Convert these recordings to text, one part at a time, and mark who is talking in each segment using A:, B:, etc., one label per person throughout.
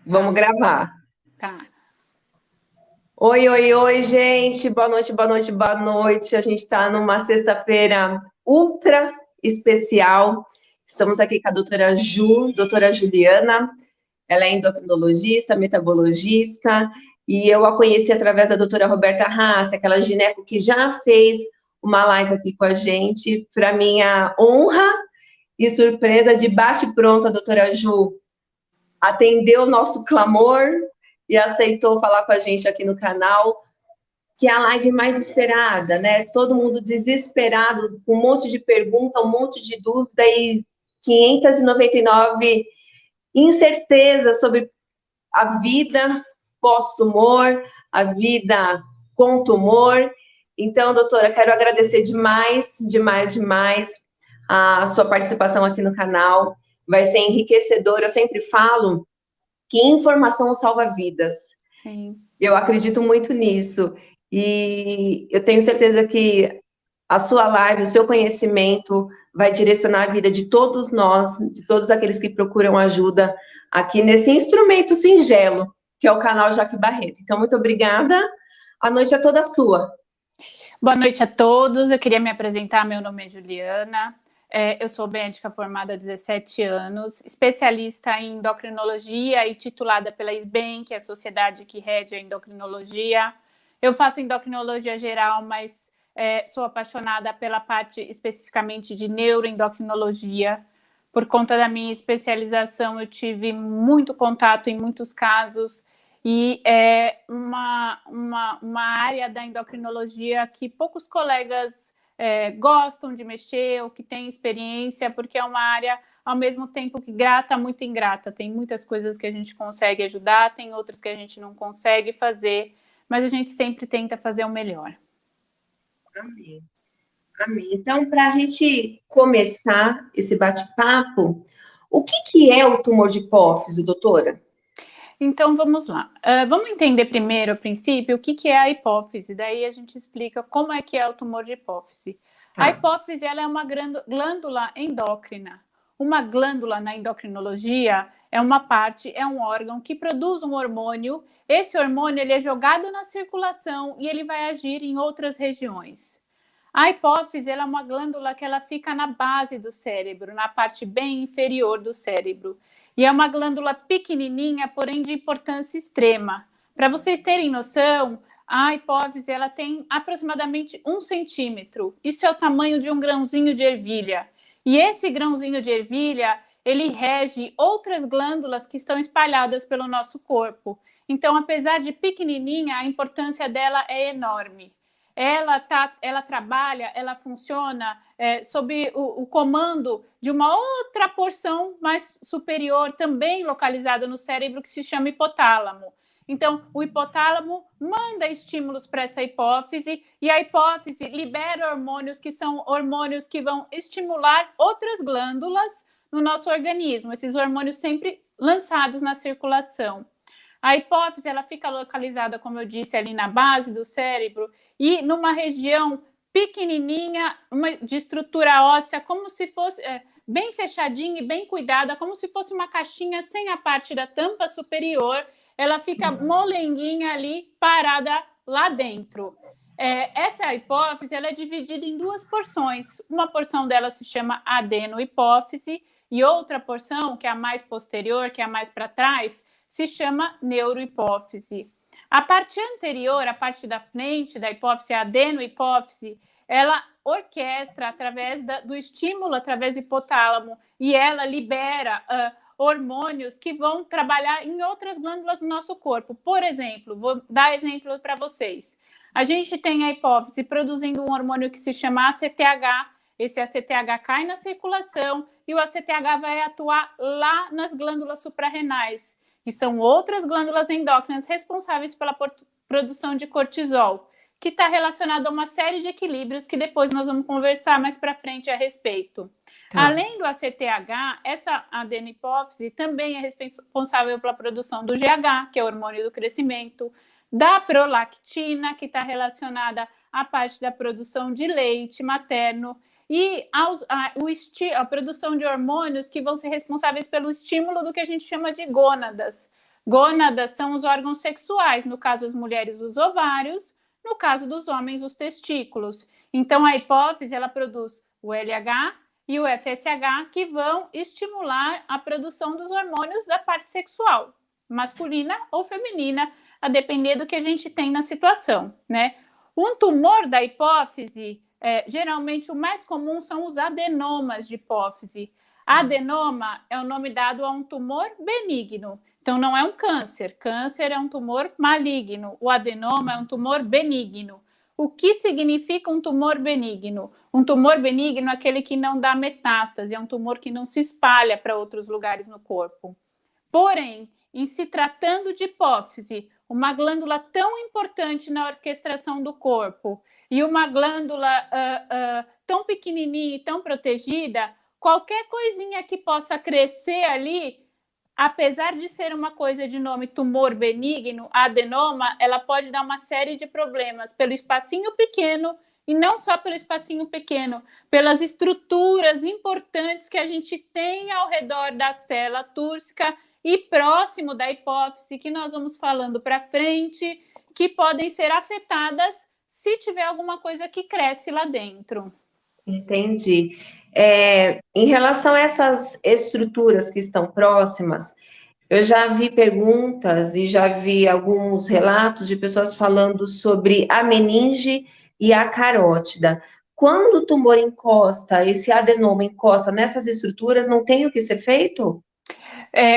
A: Vamos gravar.
B: Tá.
A: Oi, gente. Boa noite. A gente está numa sexta-feira ultra especial. Estamos aqui com a doutora Juliana. Ela é endocrinologista, metabologista, e eu a conheci através da doutora Roberta Rassi, aquela gineco que já fez uma live aqui com a gente. Para minha honra e surpresa, de bate-pronto, a doutora Ju atendeu o nosso clamor e aceitou falar com a gente aqui no canal, que é a live mais esperada, né? Todo mundo desesperado, com um monte de pergunta, um monte de dúvida e 599 incertezas sobre a vida pós-tumor, a vida com tumor. Então, doutora, quero agradecer demais a sua participação aqui no canal. Vai ser enriquecedor. Eu sempre falo que informação salva vidas.
B: Sim.
A: Eu acredito muito nisso. E eu tenho certeza que a sua live, o seu conhecimento vai direcionar a vida de todos nós, de todos aqueles que procuram ajuda aqui nesse instrumento singelo, que é o canal Jaque Barreto. Então, muito obrigada. A noite é toda sua.
B: Boa noite a todos. Eu queria me apresentar. Meu nome é Juliana. Eu sou médica formada há 17 anos, especialista em endocrinologia e titulada pela SBEM, que é a sociedade que rege a endocrinologia. Eu faço endocrinologia geral, mas sou apaixonada pela parte especificamente de neuroendocrinologia. Por conta da minha especialização, eu tive muito contato em muitos casos e é uma área da endocrinologia que poucos colegas gostam de mexer ou que têm experiência, porque é uma área, ao mesmo tempo que grata, muito ingrata. Tem muitas coisas que a gente consegue ajudar, tem outras que a gente não consegue fazer, mas a gente sempre tenta fazer o melhor.
A: Amém. Então, para a gente começar esse bate-papo, o que é o tumor de hipófise, doutora?
B: Então, vamos lá. Vamos entender primeiro, a princípio, o que é a hipófise. Daí a gente explica como é que é o tumor de hipófise. Tá. A hipófise ela é uma glândula endócrina. Uma glândula na endocrinologia é uma parte, é um órgão que produz um hormônio. Esse hormônio ele é jogado na circulação e ele vai agir em outras regiões. A hipófise ela é uma glândula que ela fica na base do cérebro, na parte bem inferior do cérebro. E é uma glândula pequenininha, porém de importância extrema. Para vocês terem noção, a hipófise ela tem aproximadamente 1 centímetro. Isso é o tamanho de um grãozinho de ervilha. E esse grãozinho de ervilha, ele rege outras glândulas que estão espalhadas pelo nosso corpo. Então, apesar de pequenininha, a importância dela é enorme. Ela trabalha, ela funciona sob o comando de uma outra porção mais superior, também localizada no cérebro, que se chama hipotálamo. Então, o hipotálamo manda estímulos para essa hipófise e a hipófise libera hormônios que são hormônios que vão estimular outras glândulas no nosso organismo, esses hormônios sempre lançados na circulação. A hipófise ela fica localizada, como eu disse, ali na base do cérebro e numa região pequenininha, de estrutura óssea, como se fosse bem fechadinha e bem cuidada, como se fosse uma caixinha sem a parte da tampa superior. Ela fica molenguinha ali, parada lá dentro. Essa hipófise ela é dividida em 2 porções. Uma porção dela se chama adenohipófise e outra porção, que é a mais posterior, que é a mais para trás, se chama neurohipófise. A parte anterior, a parte da frente da hipófise, a adenohipófise, ela orquestra através do estímulo, através do hipotálamo, e ela libera hormônios que vão trabalhar em outras glândulas do nosso corpo. Por exemplo, vou dar exemplo para vocês. A gente tem a hipófise produzindo um hormônio que se chama ACTH. Esse ACTH cai na circulação e o ACTH vai atuar lá nas glândulas suprarrenais, que são outras glândulas endócrinas responsáveis pela produção de cortisol, que está relacionado a uma série de equilíbrios que depois nós vamos conversar mais para frente a respeito. Tá. Além do ACTH, essa adenohipófise também é responsável pela produção do GH, que é o hormônio do crescimento, da prolactina, que está relacionada à parte da produção de leite materno, e a produção de hormônios que vão ser responsáveis pelo estímulo do que a gente chama de gônadas. Gônadas são os órgãos sexuais, no caso das mulheres, os ovários, no caso dos homens, os testículos. Então, a hipófise, ela produz o LH e o FSH, que vão estimular a produção dos hormônios da parte sexual, masculina ou feminina, a depender do que a gente tem na situação, né? Um tumor da hipófise, geralmente o mais comum são os adenomas de hipófise. Adenoma é o nome dado a um tumor benigno. Então, não é um câncer. Câncer é um tumor maligno. O adenoma é um tumor benigno. O que significa um tumor benigno? Um tumor benigno é aquele que não dá metástase, é um tumor que não se espalha para outros lugares no corpo. Porém, em se tratando de hipófise, uma glândula tão importante na orquestração do corpo e uma glândula tão pequenininha e tão protegida, qualquer coisinha que possa crescer ali, apesar de ser uma coisa de nome tumor benigno, adenoma, ela pode dar uma série de problemas pelo espacinho pequeno, e não só pelo espacinho pequeno, pelas estruturas importantes que a gente tem ao redor da célula túrcica e próximo da hipófise, que nós vamos falando para frente, que podem ser afetadas se tiver alguma coisa que cresce lá dentro.
A: Entendi. Em relação a essas estruturas que estão próximas, eu já vi perguntas e já vi alguns relatos de pessoas falando sobre a meninge e a carótida. Quando o tumor encosta, esse adenoma encosta nessas estruturas, não tem o que ser feito?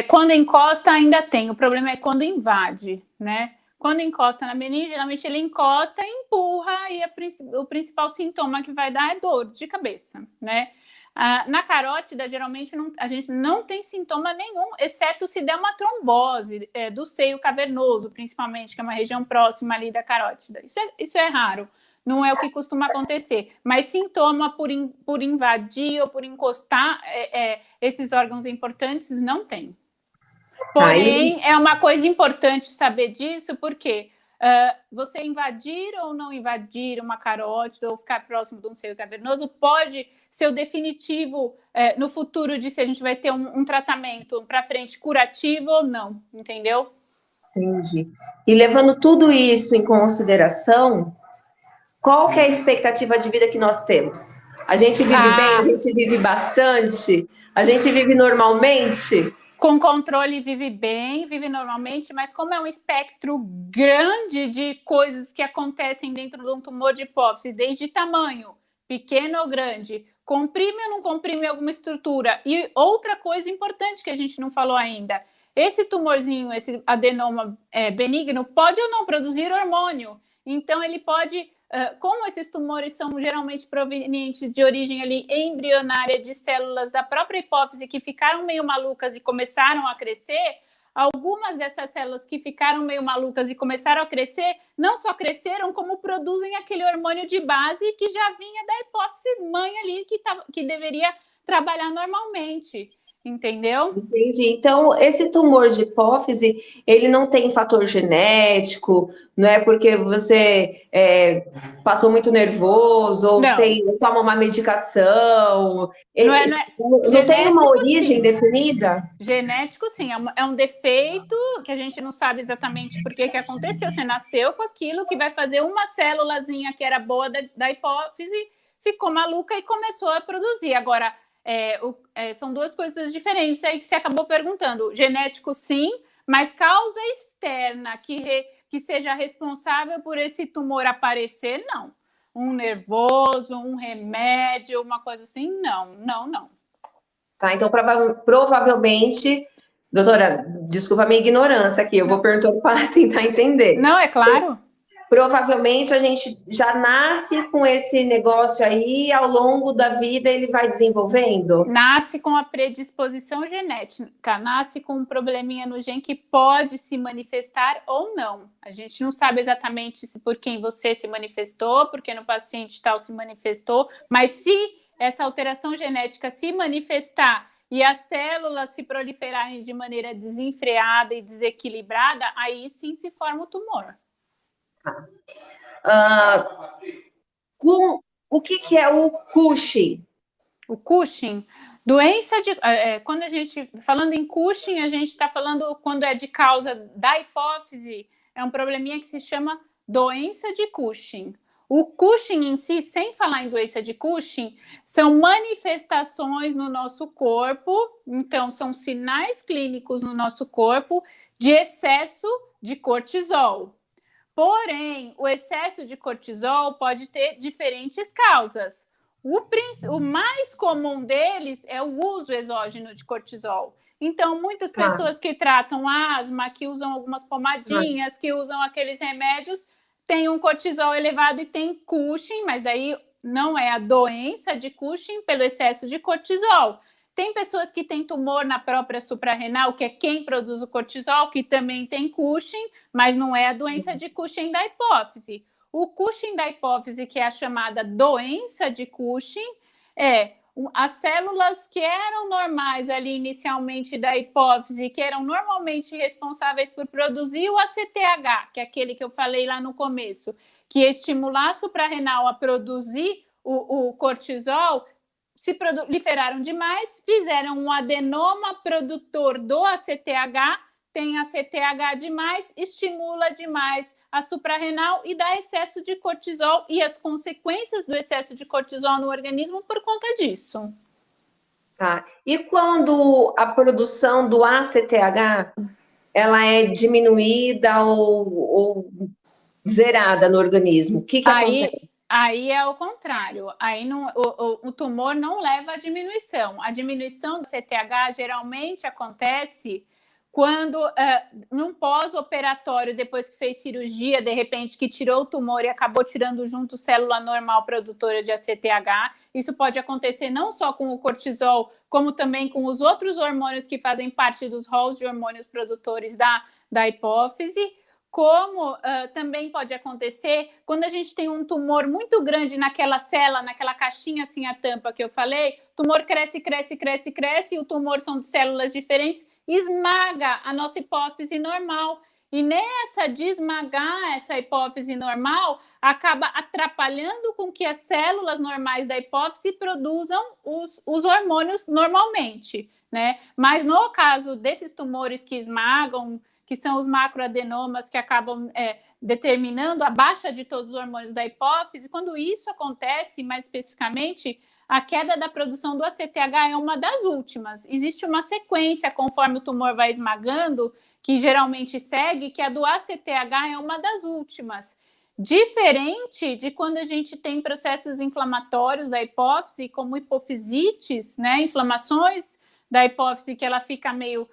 B: Quando encosta, ainda tem. O problema é quando invade, né? Quando encosta na meninge, geralmente ele encosta e empurra, e o principal sintoma que vai dar é dor de cabeça, né? Na carótida, geralmente, a gente não tem sintoma nenhum, exceto se der uma trombose do seio cavernoso, principalmente, que é uma região próxima ali da carótida. Isso é raro, não é o que costuma acontecer. Mas sintoma por invadir ou por encostar esses órgãos importantes, não tem. Porém, é uma coisa importante saber disso, porque você invadir ou não invadir uma carótida ou ficar próximo de um seio cavernoso pode ser o definitivo no futuro de se a gente vai ter um tratamento para frente curativo ou não, entendeu?
A: Entendi. E levando tudo isso em consideração, qual que é a expectativa de vida que nós temos? A gente vive bem? A gente vive bastante? A gente vive normalmente?
B: Com controle vive bem, vive normalmente, mas como é um espectro grande de coisas que acontecem dentro de um tumor de hipófise, desde tamanho, pequeno ou grande, comprime ou não comprime alguma estrutura. E outra coisa importante que a gente não falou ainda, esse tumorzinho, esse adenoma benigno, pode ou não produzir hormônio. Então, ele pode... como esses tumores são geralmente provenientes de origem ali embrionária de células da própria hipófise que ficaram meio malucas e começaram a crescer, algumas dessas células que ficaram meio malucas e começaram a crescer, não só cresceram, como produzem aquele hormônio de base que já vinha da hipófise mãe ali, que deveria trabalhar normalmente. Entendeu?
A: Entendi. Então, esse tumor de hipófise, ele não tem fator genético, não é porque você passou muito nervoso, ou toma uma medicação. Não tem uma origem definida?
B: Genético, sim. É um defeito que a gente não sabe exatamente por que aconteceu. Você nasceu com aquilo que vai fazer uma célulazinha que era boa da hipófise, ficou maluca e começou a produzir. Agora, são duas coisas diferentes aí que você acabou perguntando. Genético, sim, mas causa externa que seja responsável por esse tumor aparecer, não. Um nervoso, um remédio, uma coisa assim, não.
A: Tá, então provavelmente, doutora, desculpa a minha ignorância aqui, eu vou perguntando para tentar entender.
B: Não, é claro.
A: Provavelmente a gente já nasce com esse negócio aí e ao longo da vida ele vai desenvolvendo?
B: Nasce com a predisposição genética, nasce com um probleminha no gene que pode se manifestar ou não. A gente não sabe exatamente se por quem você se manifestou, porque no paciente tal se manifestou, mas se essa alteração genética se manifestar e as células se proliferarem de maneira desenfreada e desequilibrada, aí sim se forma o tumor.
A: o que é o Cushing?
B: O Cushing, doença de... quando a gente... Falando em Cushing, a gente está falando quando é de causa da hipófise, é um probleminha que se chama doença de Cushing. O Cushing em si, sem falar em doença de Cushing, são manifestações no nosso corpo, então são sinais clínicos no nosso corpo de excesso de cortisol. Porém, o excesso de cortisol pode ter diferentes causas. O mais comum deles é o uso exógeno de cortisol. Então, muitas pessoas que tratam asma, que usam algumas pomadinhas, que usam aqueles remédios, têm um cortisol elevado e tem Cushing, mas daí não é a doença de Cushing pelo excesso de cortisol. Tem pessoas que têm tumor na própria suprarrenal, que é quem produz o cortisol, que também tem Cushing, mas não é a doença de Cushing da hipófise. O Cushing da hipófise, que é a chamada doença de Cushing, é as células que eram normais ali inicialmente da hipófise, que eram normalmente responsáveis por produzir o ACTH, que é aquele que eu falei lá no começo, que ia estimular a suprarrenal a produzir o cortisol, se proliferaram demais, fizeram um adenoma produtor do ACTH, tem ACTH demais, estimula demais a suprarrenal e dá excesso de cortisol e as consequências do excesso de cortisol no organismo por conta disso.
A: Tá. E quando a produção do ACTH ela é diminuída ou zerada no organismo, o que acontece?
B: Aí é o contrário, aí o tumor não leva à diminuição. A diminuição do ACTH geralmente acontece quando, num pós-operatório, depois que fez cirurgia, de repente, que tirou o tumor e acabou tirando junto célula normal produtora de ACTH, isso pode acontecer não só com o cortisol, como também com os outros hormônios que fazem parte dos rolos de hormônios produtores da hipófise, como também pode acontecer quando a gente tem um tumor muito grande naquela célula, naquela caixinha assim, a tampa que eu falei, o tumor cresce, e o tumor são de células diferentes, esmaga a nossa hipófise normal. E nessa de esmagar essa hipófise normal, acaba atrapalhando com que as células normais da hipófise produzam os hormônios normalmente, né? Mas no caso desses tumores que esmagam, que são os macroadenomas que acabam determinando a baixa de todos os hormônios da hipófise, quando isso acontece, mais especificamente, a queda da produção do ACTH é uma das últimas. Existe uma sequência, conforme o tumor vai esmagando, que geralmente segue, que a do ACTH é uma das últimas. Diferente de quando a gente tem processos inflamatórios da hipófise, como hipofisites, né? Inflamações da hipófise, que ela fica meio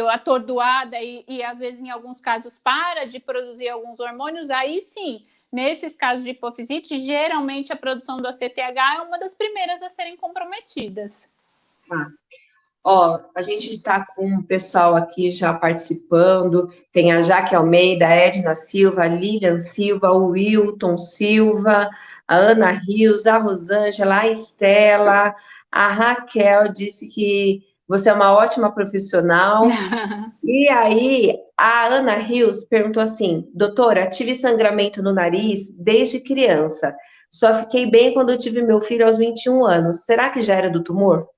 B: atordoada e às vezes, em alguns casos, para de produzir alguns hormônios, aí sim, nesses casos de hipofisite, geralmente a produção do ACTH é uma das primeiras a serem comprometidas.
A: A gente está com o pessoal aqui já participando, tem a Jaque Almeida, a Edna Silva, a Lilian Silva, o Wilton Silva, a Ana Rios, a Rosângela, a Estela, a Raquel disse que você é uma ótima profissional. E aí, a Ana Rios perguntou assim, doutora, tive sangramento no nariz desde criança, só fiquei bem quando eu tive meu filho aos 21 anos, será que já era do tumor?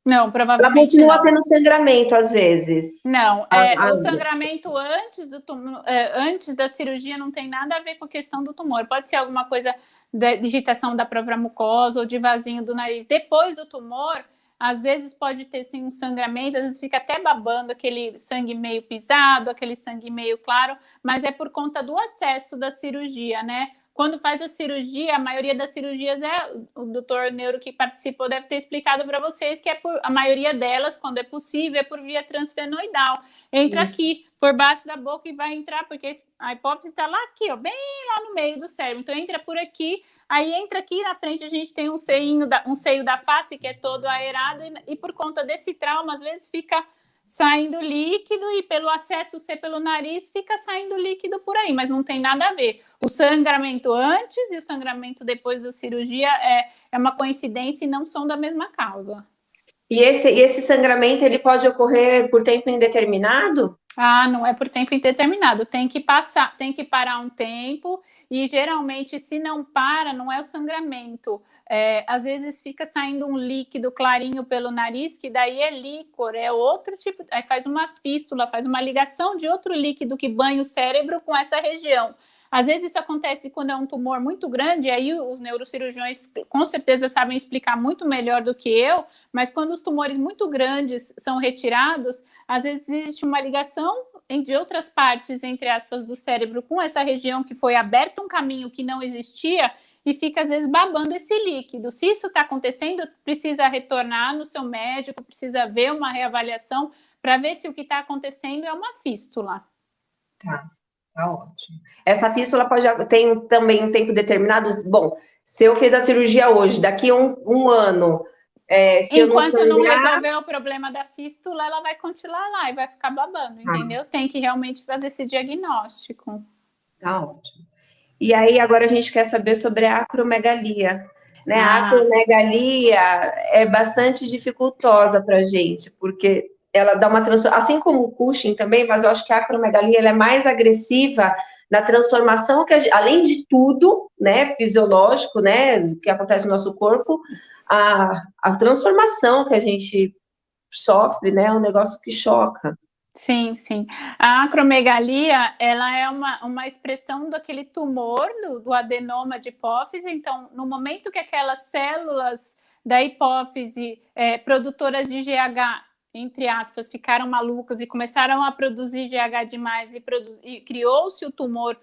B: Não, provavelmente
A: ela continua
B: não.
A: tendo sangramento às vezes.
B: Não, o sangramento antes da cirurgia não tem nada a ver com a questão do tumor. Pode ser alguma coisa da digitação da própria mucosa ou de vasinho do nariz. Depois do tumor, às vezes pode ter sim um sangramento, às vezes fica até babando aquele sangue meio pisado, aquele sangue meio claro, mas é por conta do acesso da cirurgia, né? Quando faz a cirurgia, a maioria das cirurgias o doutor Neuro que participou deve ter explicado para vocês que a maioria delas, quando é possível, é por via transfenoidal. Entra aqui, por baixo da boca e vai entrar, porque a hipófise está lá aqui, ó, bem lá no meio do cérebro. Então, entra por aqui, aí entra aqui na frente, a gente tem um seio da face que é todo aerado e por conta desse trauma, às vezes fica saindo líquido e pelo acesso ser pelo nariz, fica saindo líquido por aí, mas não tem nada a ver. O sangramento antes e o sangramento depois da cirurgia é uma coincidência e não são da mesma causa.
A: E esse sangramento, ele pode ocorrer por tempo indeterminado?
B: Não é por tempo indeterminado, tem que parar um tempo e geralmente, se não para, não é o sangramento. Às vezes fica saindo um líquido clarinho pelo nariz, que daí é líquor, é outro tipo, aí faz uma fístula, faz uma ligação de outro líquido que banha o cérebro com essa região. Às vezes isso acontece quando é um tumor muito grande, aí os neurocirurgiões com certeza sabem explicar muito melhor do que eu, mas quando os tumores muito grandes são retirados, às vezes existe uma ligação de outras partes, entre aspas, do cérebro com essa região que foi aberto um caminho que não existia e fica, às vezes, babando esse líquido. Se isso está acontecendo, precisa retornar no seu médico, precisa ver uma reavaliação para ver se o que está acontecendo é uma fístula.
A: Tá ótimo. Essa fístula tem também um tempo determinado? Bom, se eu fiz a cirurgia hoje, daqui a um ano, se
B: enquanto
A: eu
B: não resolver o problema da fístula, ela vai continuar lá e vai ficar babando, entendeu? Tem que realmente fazer esse diagnóstico.
A: Tá ótimo. E aí, agora a gente quer saber sobre a acromegalia. Né? A acromegalia é bastante dificultosa para a gente, porque ela dá uma transformação, assim como o Cushing também, mas eu acho que a acromegalia ela é mais agressiva na transformação que além de tudo, né, fisiológico, né, que acontece no nosso corpo, a transformação que a gente sofre, né, é um negócio que choca.
B: Sim, sim. A acromegalia, ela é uma expressão daquele tumor, do adenoma de hipófise. Então, no momento que aquelas células da hipófise, produtoras de GH, entre aspas, ficaram malucas e começaram a produzir GH demais e criou-se o tumor,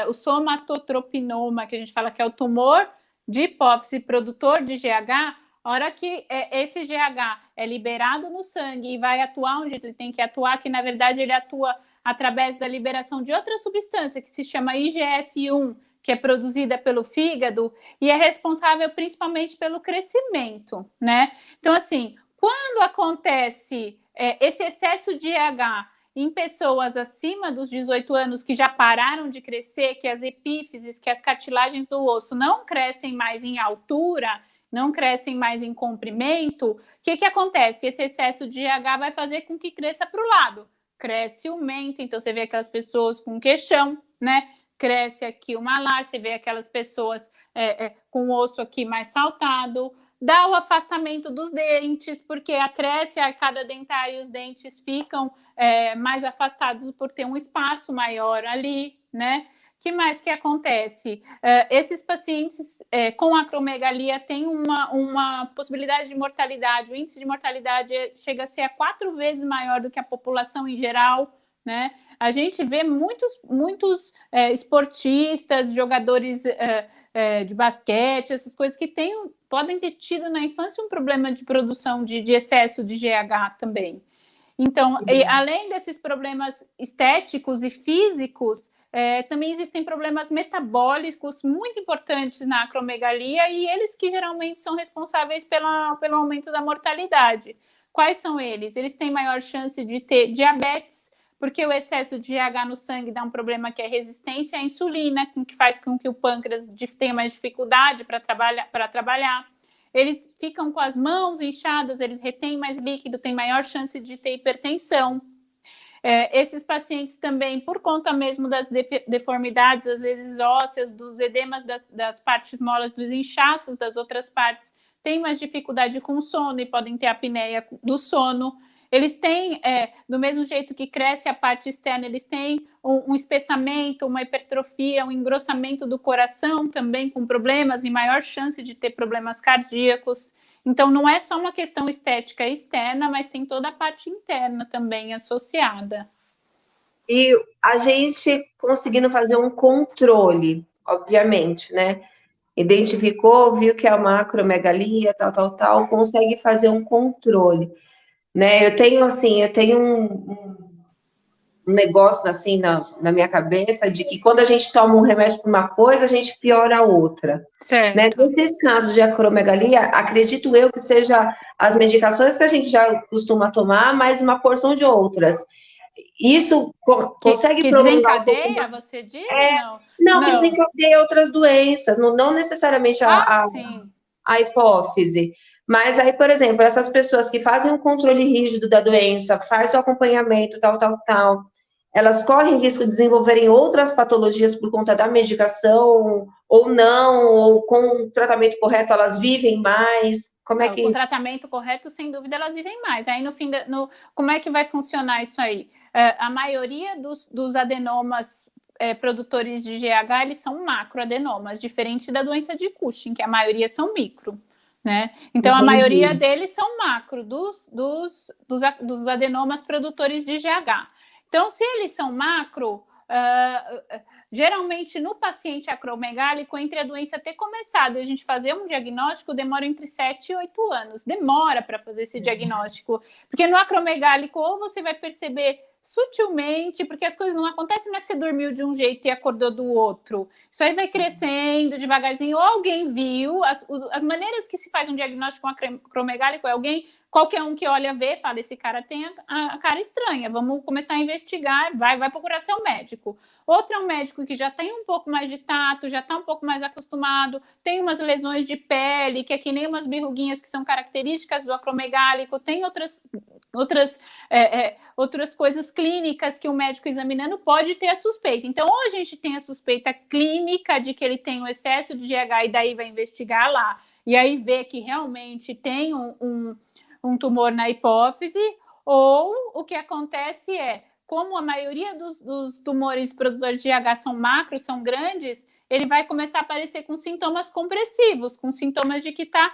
B: o somatotropinoma, que a gente fala que é o tumor de hipófise produtor de GH. A hora que esse GH é liberado no sangue e vai atuar onde ele tem que atuar, que na verdade ele atua através da liberação de outra substância que se chama IGF-1, que é produzida pelo fígado e é responsável principalmente pelo crescimento, né? Então, assim, quando acontece esse excesso de GH em pessoas acima dos 18 anos que já pararam de crescer, que as epífises, que as cartilagens do osso não crescem mais em altura, não crescem mais em comprimento, o que acontece? Esse excesso de GH vai fazer com que cresça para o lado. Cresce o mento, então você vê aquelas pessoas com queixão, né? Cresce aqui o malar, você vê aquelas pessoas com o osso aqui mais saltado. Dá o afastamento dos dentes, porque cresce a arcada dentária e os dentes ficam mais afastados por ter um espaço maior ali, né? O que mais que acontece? Esses pacientes com acromegalia têm uma possibilidade de mortalidade, o índice de mortalidade chega a ser 4 vezes maior do que a população em geral, né? A gente vê muitos esportistas, jogadores de basquete, essas coisas que podem ter tido na infância um problema de produção de excesso de GH também. Então, além desses problemas estéticos e físicos, também existem problemas metabólicos muito importantes na acromegalia e eles que geralmente são responsáveis pelo aumento da mortalidade. Quais são eles? Eles têm maior chance de ter diabetes, porque o excesso de GH no sangue dá um problema que é resistência à insulina, que faz com que o pâncreas tenha mais dificuldade para trabalhar. Eles ficam com as mãos inchadas, eles retêm mais líquido, têm maior chance de ter hipertensão. Esses pacientes também, por conta mesmo das deformidades, às vezes ósseas, dos edemas das partes molas, dos inchaços das outras partes, têm mais dificuldade com o sono e podem ter apneia do sono. Eles têm, do mesmo jeito que cresce a parte externa, eles têm um espessamento, uma hipertrofia, um engrossamento do coração também com problemas e maior chance de ter problemas cardíacos. Então, não é só uma questão estética externa, mas tem toda a parte interna também associada.
A: E a gente conseguindo fazer um controle, obviamente, né? Identificou, viu que é uma acromegalia, tal, consegue fazer um controle. Né? Eu tenho um negócio assim na minha cabeça de que quando a gente toma um remédio para uma coisa, a gente piora a outra.
B: Certo.
A: Né? Nesses casos de acromegalia, acredito eu que seja as medicações que a gente já costuma tomar, mais uma porção de outras. Isso consegue
B: que desencadeia, você diz?
A: Não, que desencadeia outras doenças, não necessariamente a hipófise. Mas aí, por exemplo, essas pessoas que fazem um controle rígido da doença, faz o acompanhamento, tal, elas correm risco de desenvolverem outras patologias por conta da medicação, ou não, ou com o tratamento correto elas vivem mais? Como é
B: Não,
A: que...
B: com o tratamento correto, sem dúvida, elas vivem mais. Aí, no fim, como é que vai funcionar isso aí? A maioria dos adenomas produtores de GH, eles são macroadenomas, diferente da doença de Cushing, que a maioria são micro, né? Então,
A: Entendi.
B: a maioria deles são macro, dos adenomas produtores de GH. Então, se eles são macro, geralmente no paciente acromegálico, entre a doença ter começado e a gente fazer um diagnóstico, demora entre 7 e 8 anos. Demora para fazer esse diagnóstico, porque no acromegálico ou você vai perceber sutilmente, porque as coisas não acontecem, não é que você dormiu de um jeito e acordou do outro. Isso aí vai crescendo devagarzinho, ou alguém viu, as maneiras que se faz um diagnóstico com acromegálico é alguém, qualquer um que olha, vê, fala, esse cara tem a cara estranha, vamos começar a investigar, vai procurar seu médico. Outro é um médico que já tem um pouco mais de tato, já está um pouco mais acostumado, tem umas lesões de pele, que é que nem umas verruguinhas que são características do acromegálico, tem outras coisas clínicas que o médico examinando pode ter a suspeita. Então, ou a gente tem a suspeita clínica de que ele tem um excesso de GH e daí vai investigar lá, e aí vê que realmente tem um tumor na hipófise, ou o que acontece é, como a maioria dos tumores produtores de GH são macros, são grandes, ele vai começar a aparecer com sintomas compressivos, com sintomas de que está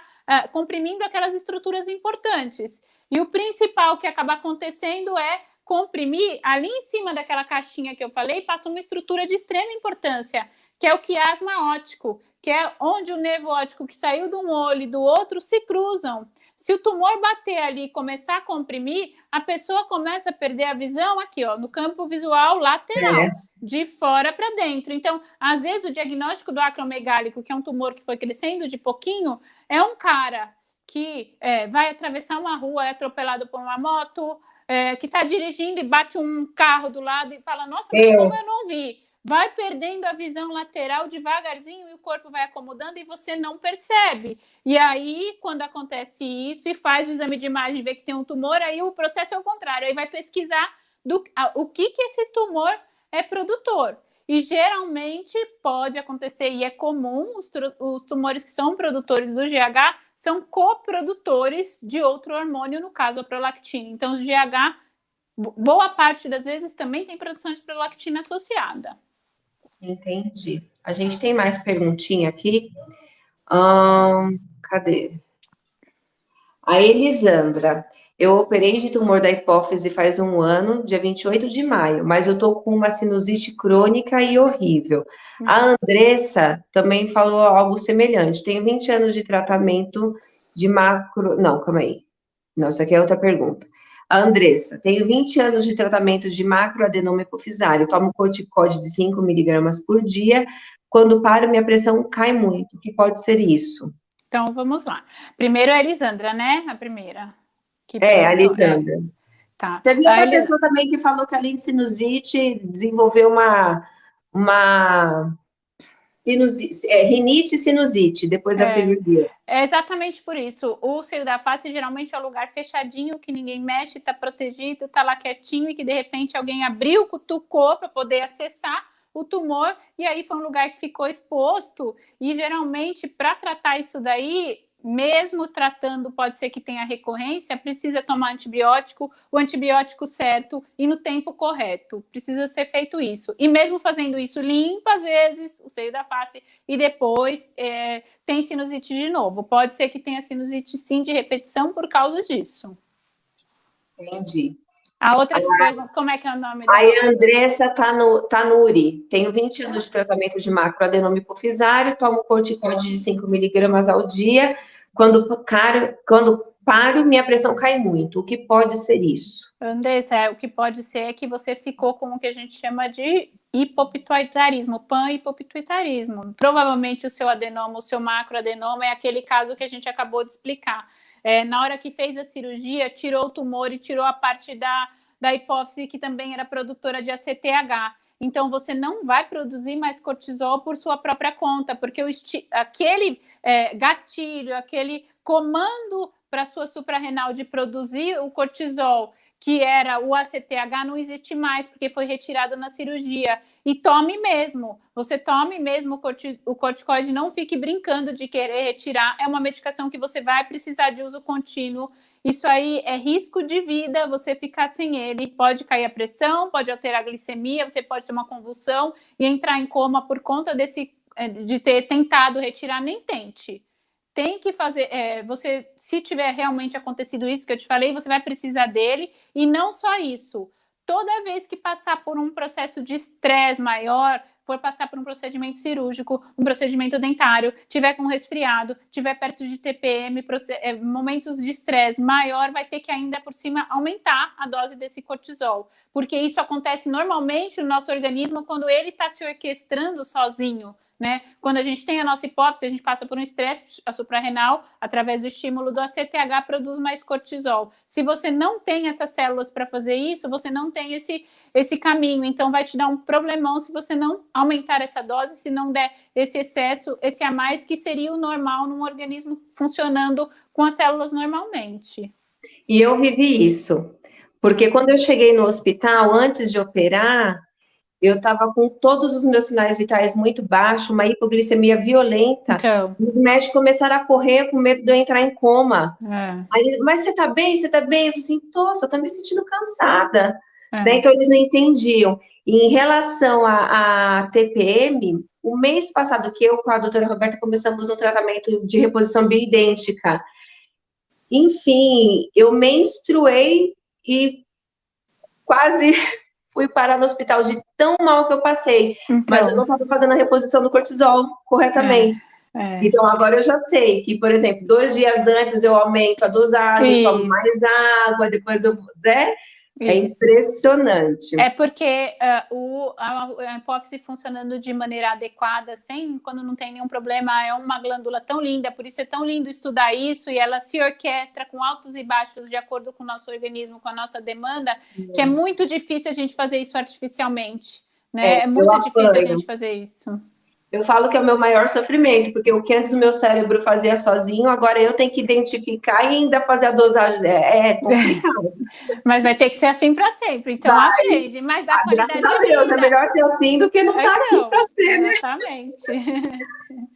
B: comprimindo aquelas estruturas importantes. E o principal que acaba acontecendo é comprimir, ali em cima daquela caixinha que eu falei, passa uma estrutura de extrema importância, que é o quiasma óptico, que é onde o nervo óptico que saiu de um olho e do outro se cruzam. Se o tumor bater ali e começar a comprimir, a pessoa começa a perder a visão aqui, ó, no campo visual lateral, de fora para dentro. Então, às vezes, o diagnóstico do acromegálico, que é um tumor que foi crescendo de pouquinho, é um cara que vai atravessar uma rua, é atropelado por uma moto, que está dirigindo e bate um carro do lado e fala, nossa, mas como eu não vi? Vai perdendo a visão lateral devagarzinho e o corpo vai acomodando e você não percebe. E aí, quando acontece isso e faz o exame de imagem e vê que tem um tumor, aí o processo é o contrário. Aí vai pesquisar o que esse tumor é produtor. E geralmente pode acontecer, e é comum, os tumores que são produtores do GH são coprodutores de outro hormônio, no caso a prolactina. Então, os GH, boa parte das vezes, também tem produção de prolactina associada.
A: Entendi. A gente tem mais perguntinha aqui. Cadê? A Elisandra. Eu operei de tumor da hipófise faz 1 ano, dia 28 de maio, mas eu tô com uma sinusite crônica e horrível. A Andressa também falou algo semelhante. Tenho 20 anos de tratamento de macro... Não, calma aí. Não, isso aqui é outra pergunta. A Andressa, tenho 20 anos de tratamento de macroadenoma hipofisário. Tomo corticóide de 5 miligramas por dia. Quando paro, minha pressão cai muito. O que pode ser isso?
B: Então, vamos lá. Primeiro a Elisandra, né? A primeira.
A: A Elisandra.
B: Tá.
A: Teve outra pessoa também que falou que além de sinusite, desenvolveu uma rinite e sinusite depois da cirurgia.
B: É exatamente por isso. O seio da face geralmente é um lugar fechadinho, que ninguém mexe, está protegido, está lá quietinho, e que de repente alguém abriu, cutucou para poder acessar o tumor, e aí foi um lugar que ficou exposto. E geralmente, para tratar isso daí, mesmo tratando, pode ser que tenha recorrência, precisa tomar antibiótico, o antibiótico certo e no tempo correto. Precisa ser feito isso. E mesmo fazendo isso, limpa às vezes o seio da face e depois tem sinusite de novo. Pode ser que tenha sinusite sim de repetição por causa disso.
A: Entendi.
B: A outra que pergunta, como é que é o nome dela?
A: A Andressa tá no URI. Tenho 20 anos de tratamento de macroadenoma hipofisário, tomo corticóide de 5 miligramas ao dia. Quando paro, minha pressão cai muito. O que pode ser isso?
B: Andressa, o que pode ser é que você ficou com o que a gente chama de hipopituitarismo, pan-hipopituitarismo. Provavelmente o seu adenoma, o seu macroadenoma é aquele caso que a gente acabou de explicar. Na hora que fez a cirurgia, tirou o tumor e tirou a parte da hipófise que também era produtora de ACTH. Então, você não vai produzir mais cortisol por sua própria conta, porque aquele gatilho, aquele comando para a sua suprarrenal de produzir o cortisol, que era o ACTH, não existe mais, porque foi retirado na cirurgia. E tome mesmo, você tome mesmo o corticoide, não fique brincando de querer retirar, é uma medicação que você vai precisar de uso contínuo. Isso aí é risco de vida, você ficar sem ele, pode cair a pressão, pode alterar a glicemia, você pode ter uma convulsão e entrar em coma por conta de ter tentado retirar. Nem tente. Tem que fazer, se tiver realmente acontecido isso que eu te falei, você vai precisar dele, e não só isso. Toda vez que passar por um processo de estresse maior, for passar por um procedimento cirúrgico, um procedimento dentário, tiver com resfriado, tiver perto de TPM, momentos de estresse maior, vai ter que ainda por cima aumentar a dose desse cortisol, porque isso acontece normalmente no nosso organismo quando ele está se orquestrando sozinho, né? Quando a gente tem a nossa hipófise, a gente passa por um estresse, a suprarrenal, através do estímulo do ACTH, produz mais cortisol. Se você não tem essas células para fazer isso, você não tem esse caminho, então vai te dar um problemão se você não aumentar essa dose, se não der esse excesso, esse a mais, que seria o normal num organismo funcionando com as células normalmente.
A: E eu vivi isso, porque quando eu cheguei no hospital, antes de operar, eu estava com todos os meus sinais vitais muito baixos, uma hipoglicemia violenta.
B: Então,
A: os médicos começaram a correr com medo de eu entrar em coma.
B: Aí,
A: mas você está bem? Você está bem? Eu falei assim, tô, só estou me sentindo cansada. Né? Então, eles não entendiam. E em relação a TPM, o mês passado que eu com a doutora Roberta começamos um tratamento de reposição bioidêntica. Enfim, eu menstruei e quase fui parar no hospital de tão mal que eu passei. Então, mas eu não estava fazendo a reposição do cortisol corretamente. Então, agora eu já sei que, por exemplo, 2 dias antes eu aumento a dosagem, tomo mais água, depois eu... Né? É impressionante.
B: É porque a hipófise funcionando de maneira adequada, quando não tem nenhum problema, é uma glândula tão linda, por isso é tão lindo estudar isso, e ela se orquestra com altos e baixos de acordo com o nosso organismo, com a nossa demanda, que é muito difícil a gente fazer isso artificialmente, né? É muito difícil a gente fazer isso.
A: Eu falo que é o meu maior sofrimento, porque o que antes o meu cérebro fazia sozinho, agora eu tenho que identificar e ainda fazer a dosagem. É complicado.
B: Mas vai ter que ser assim para sempre, então aprende. Mas dá qualidade de vida.
A: Graças a Deus, é melhor ser assim do que não estar aqui para ser, né?
B: Exatamente.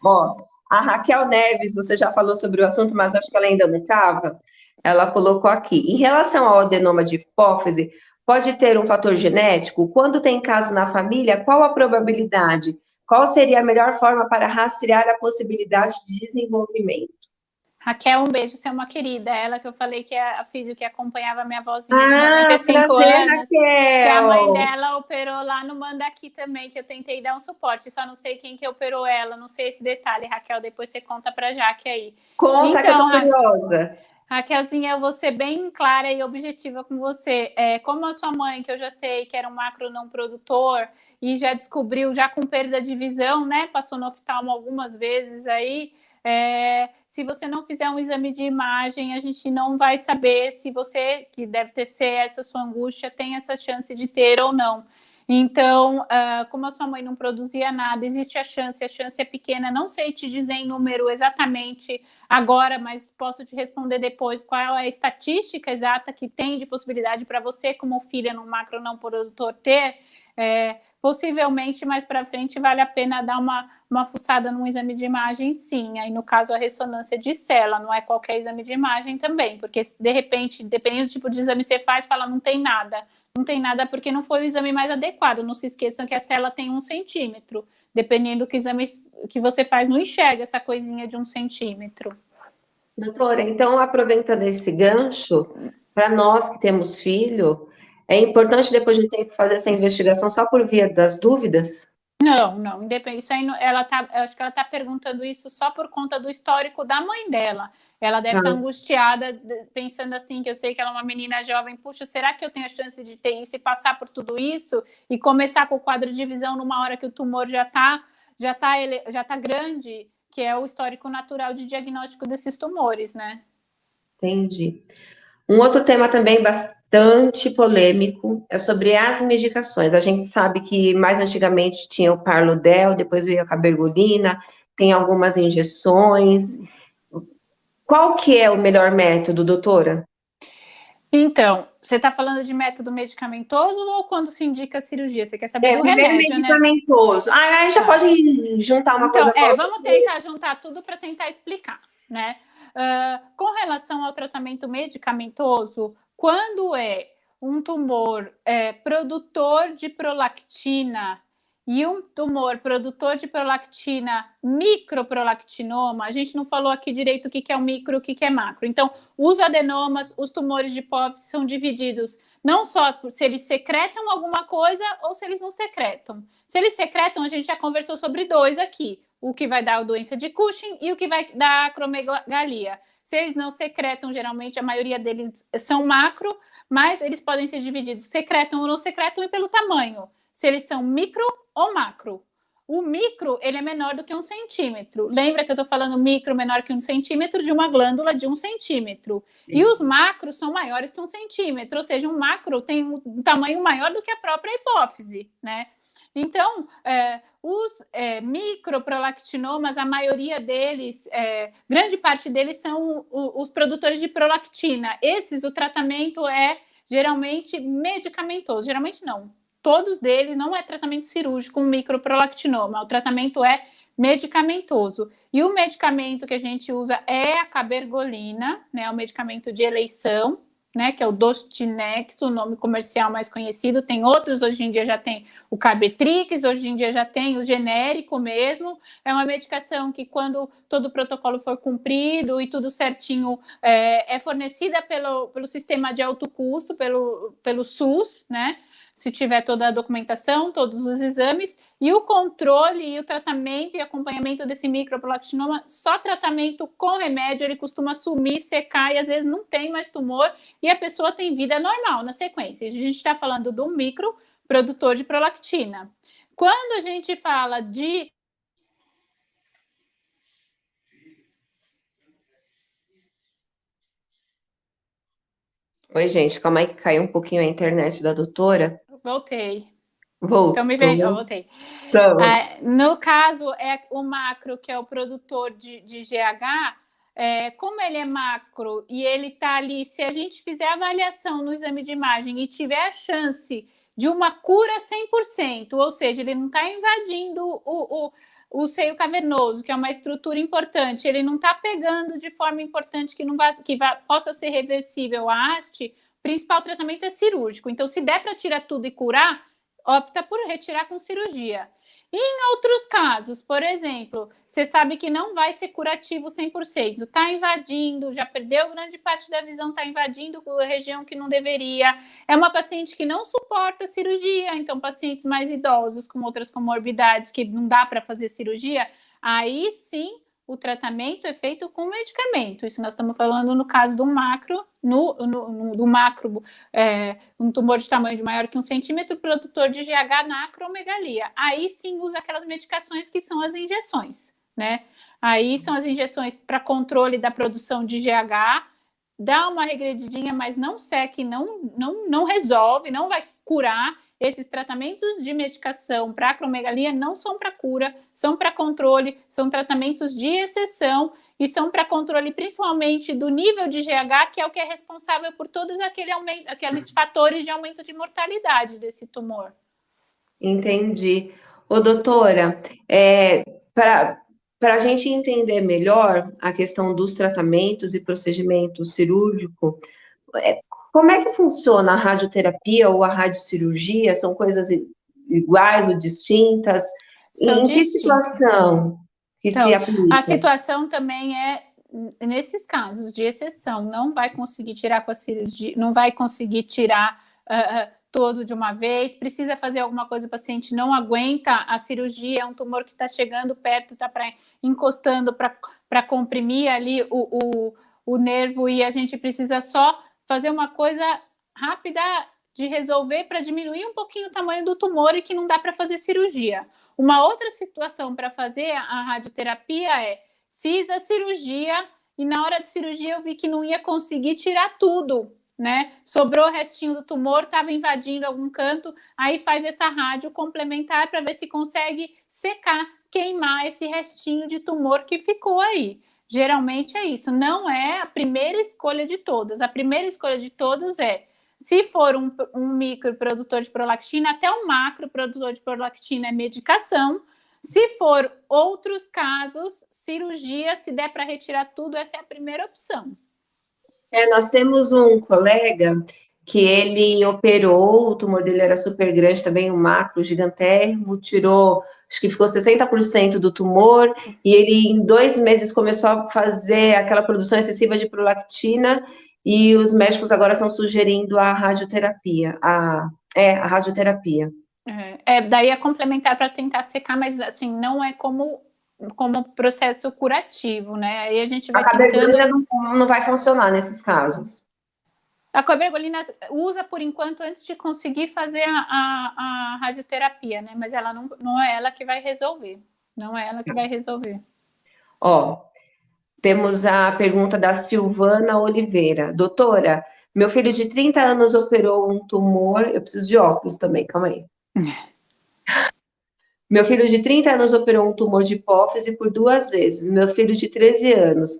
A: Ó, a Raquel Neves, você já falou sobre o assunto, mas acho que ela ainda não estava. Ela colocou aqui. Em relação ao adenoma de hipófise, pode ter um fator genético? Quando tem caso na família, qual a probabilidade? Qual seria a melhor forma para rastrear a possibilidade de desenvolvimento?
B: Raquel, um beijo, você é uma querida. Ela que eu falei que é a físio que acompanhava a minha avózinha de 95
A: prazer,
B: anos.
A: Raquel.
B: Que a mãe dela operou lá no Mandaqui também, que eu tentei dar um suporte. Só não sei quem que operou ela, não sei esse detalhe, Raquel. Depois você conta pra Jaque aí.
A: Conta, então, que eu tô curiosa.
B: Raquelzinha, eu vou ser bem clara e objetiva com você. Como a sua mãe, que eu já sei que era um macro não produtor e já descobriu, já com perda de visão, né? Passou no oftalmo algumas vezes aí. Se você não fizer um exame de imagem, a gente não vai saber se você, que deve ser essa sua angústia, tem essa chance de ter ou não. Então, como a sua mãe não produzia nada, existe a chance é pequena, não sei te dizer em número exatamente agora, mas posso te responder depois qual é a estatística exata que tem de possibilidade para você, como filha no macro não produtor, ter. Possivelmente mais para frente vale a pena dar uma fuçada num exame de imagem, sim. Aí, no caso, a ressonância de célula, não é qualquer exame de imagem também, porque de repente, dependendo do tipo de exame que você faz, fala não tem nada. Não tem nada porque não foi o exame mais adequado. Não se esqueçam que a célula tem 1 centímetro. Dependendo do que exame que você faz, não enxerga essa coisinha de 1 centímetro.
A: Doutora, então, aproveitando esse gancho, para nós que temos filho, é importante depois de um tempo fazer essa investigação só por via das dúvidas?
B: Não, independe. Isso aí, eu acho que ela está perguntando isso só por conta do histórico da mãe dela. Ela deve estar angustiada, pensando assim, que eu sei que ela é uma menina jovem, puxa, será que eu tenho a chance de ter isso e passar por tudo isso e começar com o quadro de visão numa hora que o tumor já tá grande, que é o histórico natural de diagnóstico desses tumores, né?
A: Entendi. Um outro tema também bastante polêmico é sobre as medicações. A gente sabe que mais antigamente tinha o Parlodel, depois veio a cabergolina, tem algumas injeções. Qual que é o melhor método, doutora?
B: Então, Você está falando de método medicamentoso ou quando se indica cirurgia? Você quer saber do
A: Primeiro
B: remédio, né?
A: medicamentoso. Aí já pode juntar uma coisa com a outra.
B: Vamos tentar juntar tudo para tentar explicar, né? Com relação ao tratamento medicamentoso, quando é um tumor produtor de prolactina e um tumor produtor de prolactina microprolactinoma, a gente não falou aqui direito o que é o micro, o que é macro. Então, os adenomas, os tumores de hipófise são divididos não só se eles secretam alguma coisa ou se eles não secretam. Se eles secretam, a gente já conversou sobre 2 aqui, o que vai dar a doença de Cushing e o que vai dar a acromegalia. Se eles não secretam, geralmente a maioria deles são macro, mas eles podem ser divididos secretam ou não secretam e pelo tamanho. Se eles são micro ou macro. O micro, ele é menor do que 1 centímetro. Lembra que eu estou falando micro menor que 1 centímetro de uma glândula de 1 centímetro. Sim. E os macros são maiores que 1 centímetro, ou seja, um macro tem um tamanho maior do que a própria hipófise, né? Então, os microprolactinomas, a maioria deles, grande parte deles são os produtores de prolactina. Esses, o tratamento é geralmente medicamentoso. Geralmente não. Todos deles não é tratamento cirúrgico com microprolactinoma. O tratamento é medicamentoso. E o medicamento que a gente usa é a cabergolina, né? O medicamento de eleição, né, que é o Dostinex, o nome comercial mais conhecido. Tem outros, hoje em dia já tem o Carbetrix, hoje em dia já tem o genérico mesmo. É uma medicação que, quando todo o protocolo for cumprido e tudo certinho, é fornecida pelo sistema de alto custo, pelo SUS, né? Se tiver toda a documentação, todos os exames, e o controle e o tratamento e acompanhamento desse microprolactinoma, só tratamento com remédio, ele costuma sumir, secar e às vezes não tem mais tumor e a pessoa tem vida normal na sequência. A gente está falando do micro produtor de prolactina. Quando a gente fala de...
A: Oi, gente, calma aí que caiu um pouquinho a internet da doutora.
B: Voltei.
A: Voltou.
B: Então me vem, voltei. No caso, o macro, que é o produtor de GH, como ele é macro e ele está ali, se a gente fizer avaliação no exame de imagem e tiver a chance de uma cura 100%, ou seja, ele não está invadindo o seio cavernoso, que é uma estrutura importante, ele não está pegando de forma importante possa ser reversível a haste, o principal tratamento é cirúrgico. Então, se der para tirar tudo e curar, opta por retirar com cirurgia. E em outros casos, por exemplo, você sabe que não vai ser curativo 100%, está invadindo, já perdeu grande parte da visão, está invadindo a região que não deveria, é uma paciente que não suporta cirurgia, então pacientes mais idosos com outras comorbidades que não dá para fazer cirurgia, aí sim o tratamento é feito com medicamento. Isso nós estamos falando no caso do macro, do macro, um tumor de tamanho de maior que 1 centímetro, produtor de GH na acromegalia. Aí sim usa aquelas medicações que são as injeções, né? Aí são as injeções para controle da produção de GH, dá uma regredidinha, mas não seque, não resolve, não vai curar. Esses tratamentos de medicação para acromegalia não são para cura, são para controle, são tratamentos de exceção e são para controle principalmente do nível de GH, que é o que é responsável por todos aqueles fatores de aumento de mortalidade desse tumor.
A: Entendi. Ô, doutora, para a gente entender melhor a questão dos tratamentos e procedimentos cirúrgicos, como é que funciona a radioterapia ou a radiocirurgia? São coisas iguais ou distintas?
B: São
A: em que situação que se aplica?
B: A situação também é, nesses casos de exceção, não vai conseguir tirar com a cirurgia, não vai conseguir tirar todo de uma vez, precisa fazer alguma coisa, o paciente não aguenta a cirurgia, é um tumor que está chegando perto, está encostando para comprimir ali o nervo e a gente precisa só fazer uma coisa rápida de resolver para diminuir um pouquinho o tamanho do tumor e que não dá para fazer cirurgia. Uma outra situação para fazer a radioterapia fiz a cirurgia e na hora de cirurgia eu vi que não ia conseguir tirar tudo, né? Sobrou o restinho do tumor, estava invadindo algum canto, aí faz essa rádio complementar para ver se consegue secar, queimar esse restinho de tumor que ficou aí. Geralmente é isso, não é a primeira escolha de todas. A primeira escolha de todos é Se for um microprodutor de prolactina, até um macroprodutor de prolactina é medicação. Se for outros casos, cirurgia, se der para retirar tudo, essa é a primeira opção.
A: Nós temos um colega que ele operou, o tumor dele era super grande também, um macro gigantérrimo, tirou, acho que ficou 60% do tumor, e ele em 2 meses começou a fazer aquela produção excessiva de prolactina, e os médicos agora estão sugerindo a radioterapia, a radioterapia.
B: Daí é complementar para tentar secar, mas assim, não é como processo curativo, né? Aí a gente vai
A: cabergolina não vai funcionar nesses casos.
B: A cabergolina usa por enquanto antes de conseguir fazer a radioterapia, né? Mas ela não é ela que vai resolver. Não é ela que vai resolver.
A: Temos a pergunta da Silvana Oliveira. Doutora, meu filho de 30 anos operou um tumor. Eu preciso de óculos também, calma aí. Meu filho de 30 anos operou um tumor de hipófise por 2 vezes. Meu filho de 13 anos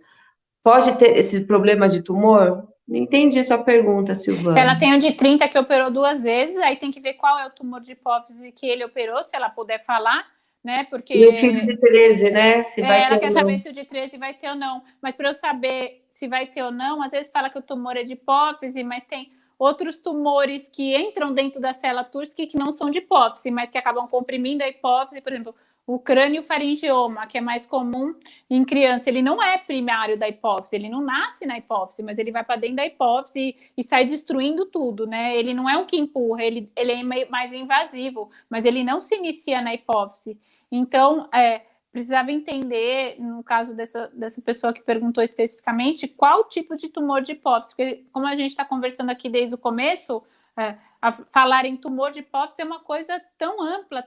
A: pode ter esse problema de tumor? Não entendi sua pergunta, Silvana.
B: Ela tem um de 30 que operou 2 vezes, aí tem que ver qual é o tumor de hipófise que ele operou, se ela puder falar, né? Porque...
A: E o filho de 13, né? Se vai ter
B: ela quer saber se o de 13 vai ter ou não. Mas para eu saber se vai ter ou não, às vezes fala que o tumor é de hipófise, mas tem outros tumores que entram dentro da célula Turski que não são de hipófise, mas que acabam comprimindo a hipófise, por exemplo, o crâniofaringioma, que é mais comum em criança, ele não é primário da hipófise, ele não nasce na hipófise, mas ele vai para dentro da hipófise e sai destruindo tudo, né? Ele não é um que empurra, ele é mais invasivo, mas ele não se inicia na hipófise. Então, precisava entender, no caso dessa pessoa que perguntou especificamente, qual tipo de tumor de hipófise, porque como a gente está conversando aqui desde o começo, falar em tumor de hipófise é uma coisa tão ampla,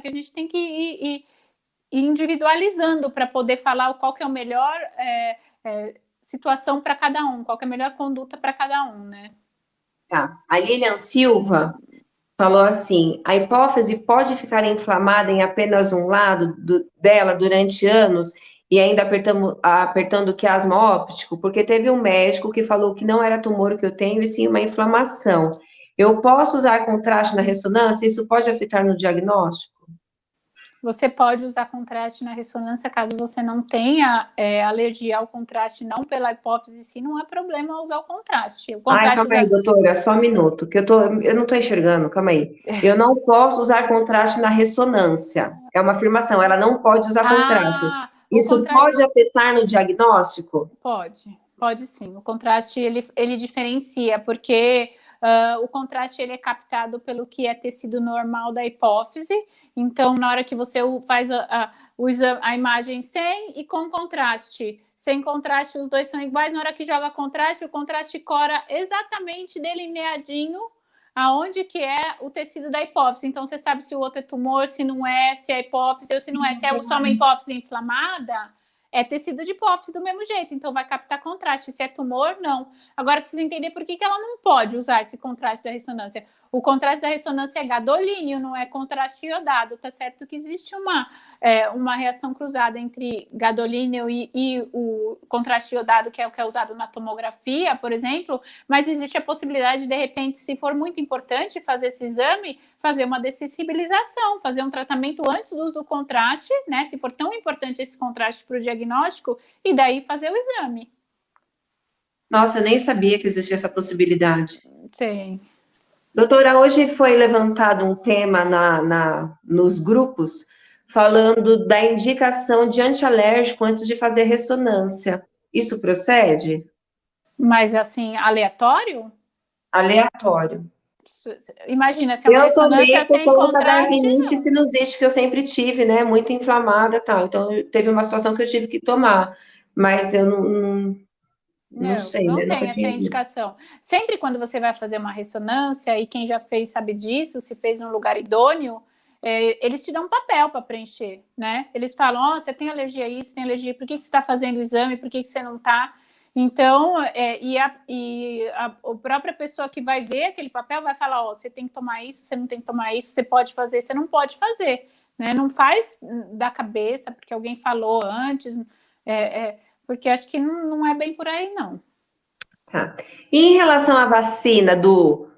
B: que a gente tem que ir individualizando para poder falar qual que é a melhor situação para cada um, qual que é a melhor conduta para cada um, né?
A: Tá. A Lilian Silva falou assim, a hipófise pode ficar inflamada em apenas um lado dela durante anos e ainda apertando o quiasma óptico, porque teve um médico que falou que não era tumor que eu tenho, e sim uma inflamação. Eu posso usar contraste na ressonância? Isso pode afetar no diagnóstico?
B: Você pode usar contraste na ressonância caso você não tenha alergia ao contraste, não pela hipófise, sim, não há problema usar o contraste.
A: Calma aí, doutora, só um minuto, que eu não estou enxergando, calma aí. Eu não posso usar contraste na ressonância. É uma afirmação, ela não pode usar contraste. Isso pode afetar no diagnóstico?
B: Pode sim. O contraste, ele diferencia, porque o contraste ele é captado pelo que é tecido normal da hipófise. Então, na hora que você faz a imagem sem e com contraste, sem contraste, os dois são iguais. Na hora que joga contraste, o contraste cora exatamente delineadinho aonde que é o tecido da hipófise. Então, você sabe se o outro é tumor, se não é, se é hipófise ou se não é. Se é só uma hipófise inflamada, é tecido de hipófise do mesmo jeito, então vai captar contraste. Se é tumor, não. Agora, precisa entender por que ela não pode usar esse contraste da ressonância. O contraste da ressonância é gadolínio, não é contraste iodado. Tá certo que existe uma reação cruzada entre gadolínio e o contraste iodado, que é o que é usado na tomografia, por exemplo, mas existe a possibilidade, de repente, se for muito importante fazer esse exame, fazer uma dessensibilização, fazer um tratamento antes do uso do contraste, né? Se for tão importante esse contraste para o diagnóstico, e daí fazer o exame.
A: Nossa, eu nem sabia que existia essa possibilidade.
B: Sim.
A: Doutora, hoje foi levantado um tema nos grupos falando da indicação de antialérgico antes de fazer ressonância. Isso procede?
B: Mas, assim, aleatório?
A: Aleatório.
B: Imagina, se é uma ressonância sem contraste,
A: da rinite sinusite que eu sempre tive, né? Muito inflamada e tal. Então, teve uma situação que eu tive que tomar. Mas eu não sei,
B: não
A: né?
B: tem essa indicação. Sempre quando você vai fazer uma ressonância, e quem já fez sabe disso, se fez num lugar idôneo, eles te dão um papel para preencher, né? Eles falam, você tem alergia a isso, tem alergia, por que você está fazendo o exame, por que você não está? Então, a própria pessoa que vai ver aquele papel vai falar, você tem que tomar isso, você não tem que tomar isso, você pode fazer, você não pode fazer, né? Não faz da cabeça, porque alguém falou antes, porque acho que não é bem por aí, não.
A: Tá. E em relação à vacina do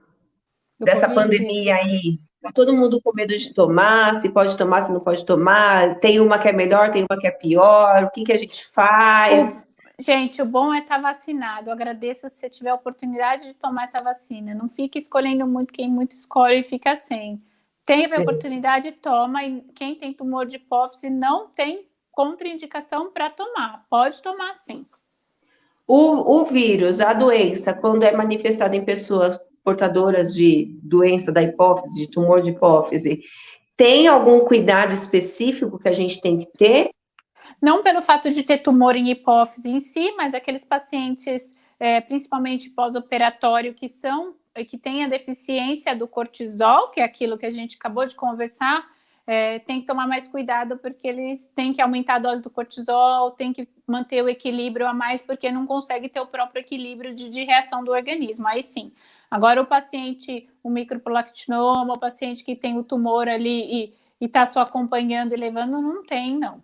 A: dessa pandemia aí? Tá todo mundo com medo de tomar, se pode tomar, se não pode tomar, tem uma que é melhor, tem uma que é pior, o que a gente faz?
B: Gente, o bom é estar vacinado. Eu agradeço se você tiver a oportunidade de tomar essa vacina. Não fique escolhendo muito, quem muito escolhe e fica sem. Teve a oportunidade, toma, e quem tem tumor de hipófise não tem contraindicação para tomar. Pode tomar sim.
A: O vírus, a doença, quando é manifestada em pessoas portadoras de doença da hipófise, de tumor de hipófise, tem algum cuidado específico que a gente tem que ter?
B: Não pelo fato de ter tumor em hipófise em si, mas aqueles pacientes, principalmente pós-operatório, que têm a deficiência do cortisol, que é aquilo que a gente acabou de conversar, tem que tomar mais cuidado, porque eles têm que aumentar a dose do cortisol, tem que manter o equilíbrio a mais, porque não consegue ter o próprio equilíbrio de reação do organismo. Aí sim. Agora, o paciente, o microprolactinoma, o paciente que tem o tumor ali e está só acompanhando e levando, não tem, não.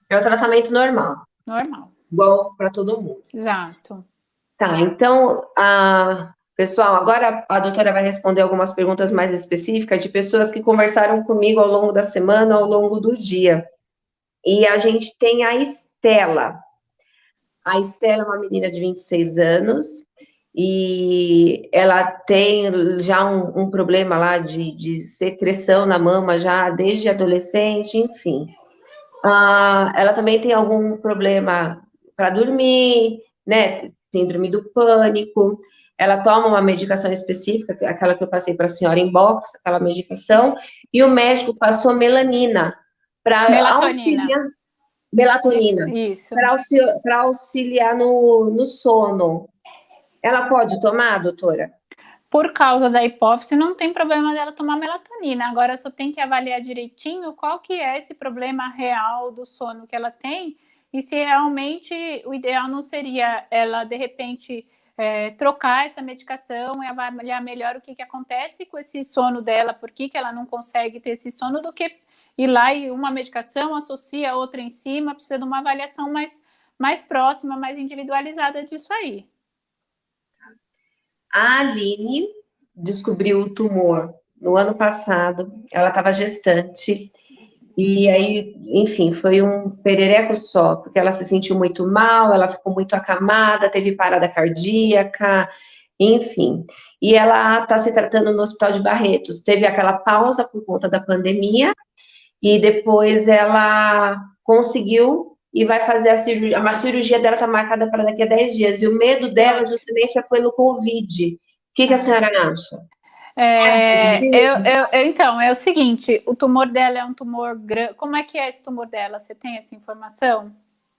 A: É o tratamento normal.
B: Normal.
A: Igual para todo mundo.
B: Exato.
A: Tá, então, pessoal, agora a doutora vai responder algumas perguntas mais específicas de pessoas que conversaram comigo ao longo da semana, ao longo do dia. E a gente tem a Estela. A Estela é uma menina de 26 anos e ela tem já um problema lá de secreção na mama já desde adolescente, enfim. Ela também tem algum problema para dormir, né? Síndrome do pânico. Ela toma uma medicação específica, aquela que eu passei para a senhora em box, aquela medicação, e o médico passou melanina para auxiliar. Melatonina.
B: Isso.
A: Para auxiliar no sono. Ela pode tomar, doutora?
B: Por causa da hipófise, não tem problema dela tomar melatonina. Agora, só tem que avaliar direitinho qual que é esse problema real do sono que ela tem e se realmente o ideal não seria ela, de repente, trocar essa medicação e avaliar melhor o que acontece com esse sono dela, por que ela não consegue ter esse sono, do que ir lá e uma medicação associa a outra em cima. Precisa de uma avaliação mais próxima, mais individualizada disso aí.
A: A Aline descobriu o tumor no ano passado, ela estava gestante, e aí, enfim, foi um perereco só, porque ela se sentiu muito mal, ela ficou muito acamada, teve parada cardíaca, enfim. E ela está se tratando no Hospital de Barretos. Teve aquela pausa por conta da pandemia, e depois ela conseguiu e vai fazer a cirurgia. A cirurgia dela está marcada para daqui a 10 dias. E o medo dela justamente é pelo Covid. O que a senhora acha?
B: Então, é o seguinte, o tumor dela é um tumor grande. Como é que é esse tumor dela? Você tem essa informação?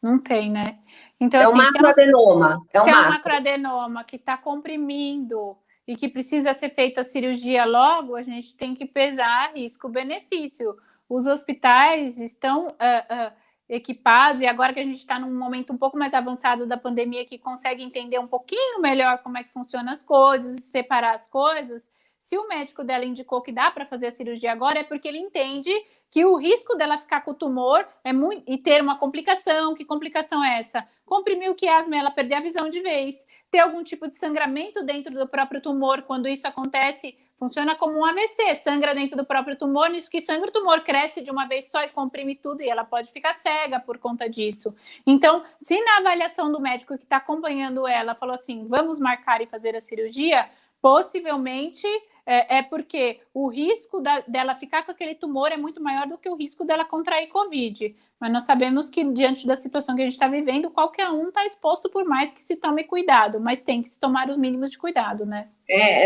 B: Não tem, né? Então,
A: é um macroadenoma.
B: Se é um macroadenoma que está comprimindo e que precisa ser feita a cirurgia logo, a gente tem que pesar risco-benefício. Os hospitais estão equipados, e agora que a gente está num momento um pouco mais avançado da pandemia, que consegue entender um pouquinho melhor como é que funcionam as coisas, separar as coisas. Se o médico dela indicou que dá para fazer a cirurgia agora, é porque ele entende que o risco dela ficar com o tumor é muito, e ter uma complicação. Que complicação é essa? Comprimir o quiasma, ela perder a visão de vez, ter algum tipo de sangramento dentro do próprio tumor. Quando isso acontece, funciona como um AVC, sangra dentro do próprio tumor, nisso que sangra, o tumor cresce de uma vez só e comprime tudo, e ela pode ficar cega por conta disso. Então, se na avaliação do médico que está acompanhando ela falou assim, vamos marcar e fazer a cirurgia, possivelmente é porque o risco dela ficar com aquele tumor é muito maior do que o risco dela contrair Covid. Mas nós sabemos que, diante da situação que a gente está vivendo, qualquer um está exposto, por mais que se tome cuidado, mas tem que se tomar os mínimos de cuidado, né?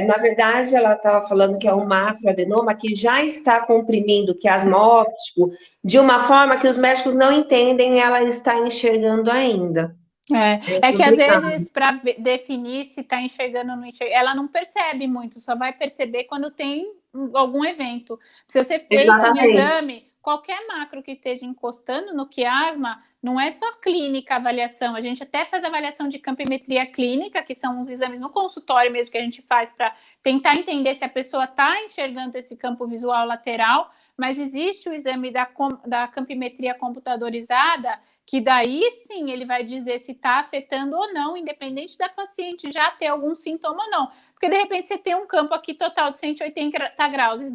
A: Na verdade, ela estava falando que é um macroadenoma que já está comprimindo o quiasma óptico de uma forma que os médicos não entendem, ela está enxergando ainda.
B: É que às vezes, para definir se está enxergando ou não enxergando, ela não percebe muito, só vai perceber quando tem algum evento. Precisa ser feito um exame qualquer macro que esteja encostando no quiasma, não é só clínica avaliação, a gente até faz avaliação de campimetria clínica, que são os exames no consultório mesmo que a gente faz para tentar entender se a pessoa está enxergando esse campo visual lateral, mas existe o exame da campimetria computadorizada, que daí sim ele vai dizer se está afetando ou não, independente da paciente já ter algum sintoma ou não. Porque de repente você tem um campo aqui total de 180 graus, e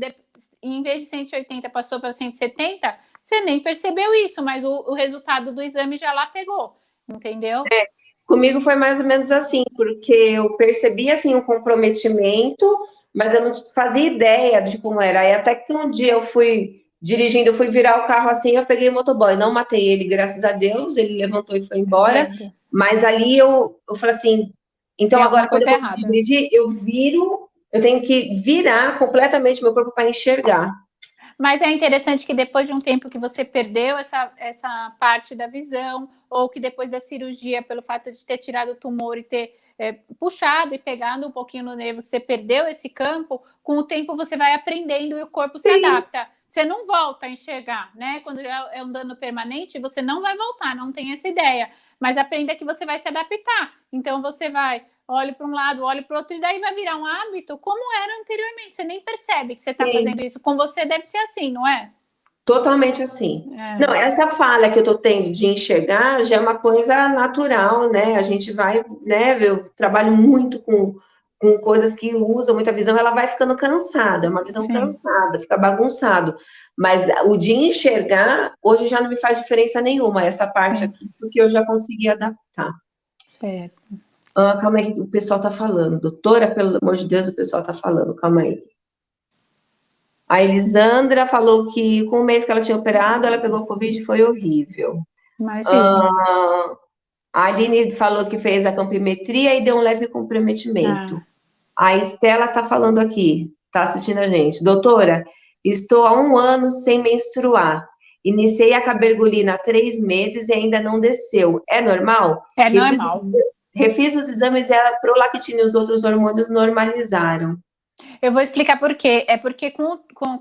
B: em vez de 180 passou para 170, você nem percebeu isso, mas o resultado do exame já lá pegou, entendeu?
A: Comigo foi mais ou menos assim, porque eu percebi assim o comprometimento, mas eu não fazia ideia de como era. Aí até que um dia eu fui dirigindo, eu fui virar o carro assim, eu peguei o motoboy, não matei ele, graças a Deus, ele levantou e foi embora. Mas ali eu falei assim, então agora quando eu vou dirigir, eu tenho que virar completamente meu corpo para enxergar.
B: Mas é interessante que depois de um tempo que você perdeu essa parte da visão, ou que depois da cirurgia, pelo fato de ter tirado o tumor e ter puxado e pegado um pouquinho no nervo, que você perdeu esse campo, com o tempo você vai aprendendo e o corpo se adapta. Você não volta a enxergar, né? Quando é um dano permanente, você não vai voltar, não tem essa ideia. Mas aprenda que você vai se adaptar. Então você vai, olha para um lado, olha para o outro, e daí vai virar um hábito como era anteriormente. Você nem percebe que você está fazendo isso. Com você deve ser assim, não é?
A: Totalmente assim. Não, essa falha que eu tô tendo de enxergar já é uma coisa natural, né? A gente vai, né? Eu trabalho muito com coisas que usam muita visão, ela vai ficando cansada, é uma visão cansada, fica bagunçado. Mas o de enxergar, hoje já não me faz diferença nenhuma, essa parte aqui, porque eu já consegui adaptar.
B: Certo.
A: Calma aí, que o pessoal tá falando. Doutora, pelo amor de Deus, o pessoal tá falando, calma aí. A Elisandra falou que com o mês que ela tinha operado, ela pegou Covid e foi horrível.
B: Imagina.
A: A Aline falou que fez a campimetria e deu um leve comprometimento. A Estela está falando aqui, está assistindo a gente. Doutora, estou há 1 ano sem menstruar. Iniciei a cabergolina há 3 meses e ainda não desceu. É normal?
B: É normal.
A: Refiz os exames e a prolactina e os outros hormônios normalizaram.
B: Eu vou explicar por quê. É porque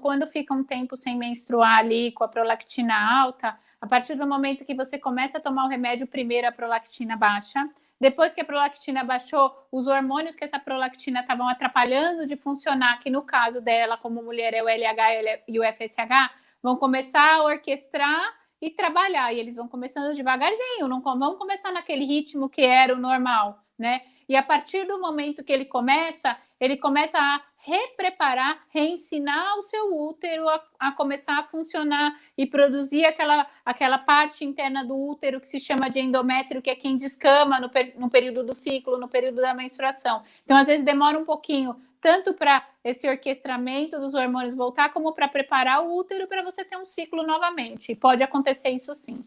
B: quando fica um tempo sem menstruar ali, com a prolactina alta, a partir do momento que você começa a tomar o remédio, primeiro a prolactina baixa. Depois que a prolactina baixou, os hormônios que essa prolactina estavam atrapalhando de funcionar, que no caso dela, como mulher, é o LH e o FSH, vão começar a orquestrar e trabalhar. E eles vão começando devagarzinho, não vão começar naquele ritmo que era o normal, né? E a partir do momento que ele começa a repreparar, reensinar o seu útero a começar a funcionar e produzir aquela parte interna do útero que se chama de endométrio, que é quem descama no período do ciclo, no período da menstruação. Então, às vezes, demora um pouquinho, tanto para esse orquestramento dos hormônios voltar, como para preparar o útero para você ter um ciclo novamente. Pode acontecer isso sim.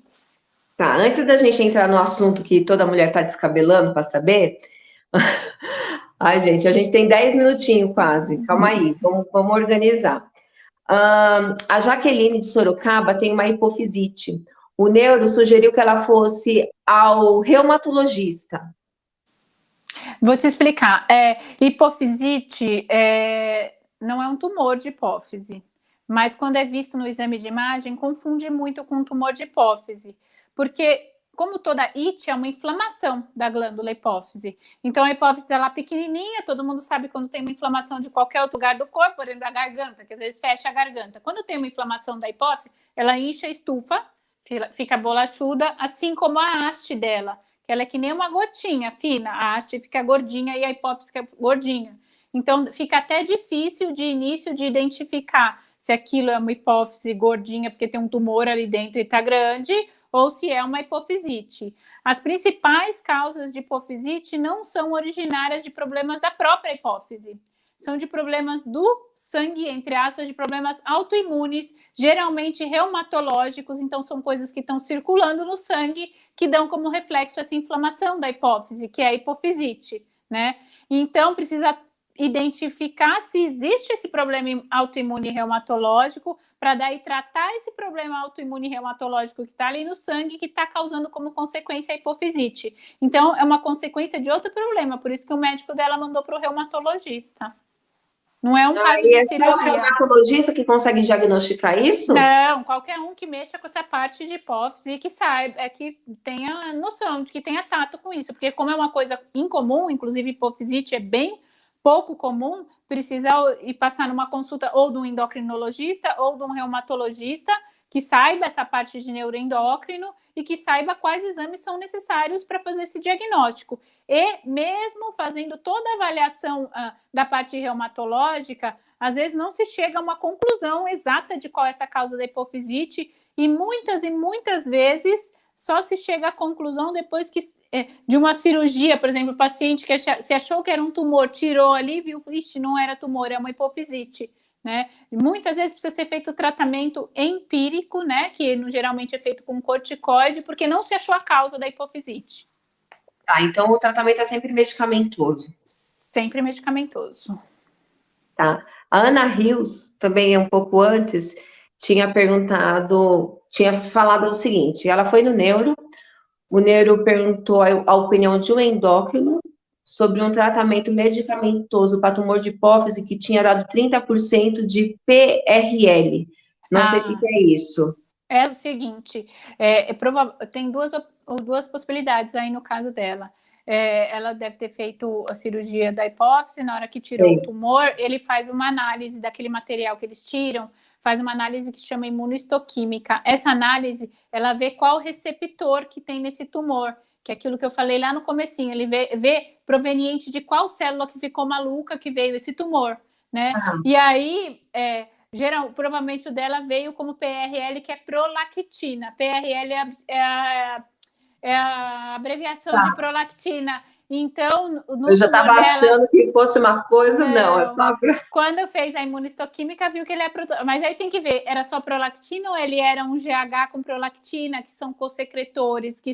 A: Tá, antes da gente entrar no assunto que toda mulher está descabelando para saber... Ai, gente, a gente tem 10 minutinhos quase. Calma aí, vamos organizar. A Jaqueline de Sorocaba tem uma hipofisite. O neuro sugeriu que ela fosse ao reumatologista.
B: Vou te explicar. Hipofisite não é um tumor de hipófise, mas quando é visto no exame de imagem, confunde muito com um tumor de hipófise, porque como toda ite, é uma inflamação da glândula hipófise. Então, a hipófise dela é pequenininha, todo mundo sabe quando tem uma inflamação de qualquer outro lugar do corpo, por exemplo, da garganta, que às vezes fecha a garganta. Quando tem uma inflamação da hipófise, ela incha a estufa, fica bolachuda, assim como a haste dela, que ela é que nem uma gotinha fina, a haste fica gordinha e a hipófise fica gordinha. Então, fica até difícil de início de identificar se aquilo é uma hipófise gordinha, porque tem um tumor ali dentro e está grande, ou se é uma hipofisite. As principais causas de hipofisite não são originárias de problemas da própria hipófise, são de problemas do sangue, entre aspas, de problemas autoimunes, geralmente reumatológicos, então são coisas que estão circulando no sangue que dão como reflexo essa inflamação da hipófise, que é a hipofisite, né? Então precisa identificar se existe esse problema autoimune reumatológico, para daí tratar esse problema autoimune reumatológico que está ali no sangue, que está causando como consequência a hipofisite. Então, é uma consequência de outro problema, por isso que o médico dela mandou para o reumatologista. Não é um caso
A: E
B: de
A: é só o
B: cirurgia.
A: reumatologista que consegue diagnosticar isso?
B: Não, qualquer um que mexa com essa parte de hipófise e que saiba, que tenha noção, que tenha tato com isso, porque como é uma coisa incomum, inclusive hipofisite é bem pouco comum, precisa ir passar numa consulta ou de um endocrinologista ou de um reumatologista que saiba essa parte de neuroendócrino e que saiba quais exames são necessários para fazer esse diagnóstico. E mesmo fazendo toda a avaliação da parte reumatológica, às vezes não se chega a uma conclusão exata de qual é essa causa da hipofisite e muitas vezes só se chega à conclusão depois que de uma cirurgia, por exemplo, o paciente que se achou que era um tumor, tirou ali, viu, ixi, não era tumor, é uma hipofisite, né? Muitas vezes precisa ser feito tratamento empírico, né, que geralmente é feito com corticoide, porque não se achou a causa da hipofisite.
A: Tá, então o tratamento é sempre medicamentoso.
B: Sempre medicamentoso.
A: Tá. A Ana Rios, também um pouco antes, tinha falado o seguinte, ela foi no neuro, o neuro perguntou a opinião de um endócrino sobre um tratamento medicamentoso para tumor de hipófise que tinha dado 30% de PRL. Não sei o que é isso.
B: É o seguinte, tem duas possibilidades aí no caso dela. Ela deve ter feito a cirurgia da hipófise, na hora que tirou o tumor, ele faz uma análise daquele material que eles tiram, faz uma análise que chama imunohistoquímica. Essa análise, ela vê qual receptor que tem nesse tumor, que é aquilo que eu falei lá no comecinho, ele vê proveniente de qual célula que ficou maluca que veio esse tumor, né? E aí, provavelmente o dela veio como PRL, que é prolactina. PRL é a abreviação de prolactina. Então,
A: eu já estava achando que fosse uma coisa, não, é só...
B: Quando fez a imunohistoquímica, viu que ele é produtor. Mas aí tem que ver, era só prolactina ou ele era um GH com prolactina, que são co-secretores, que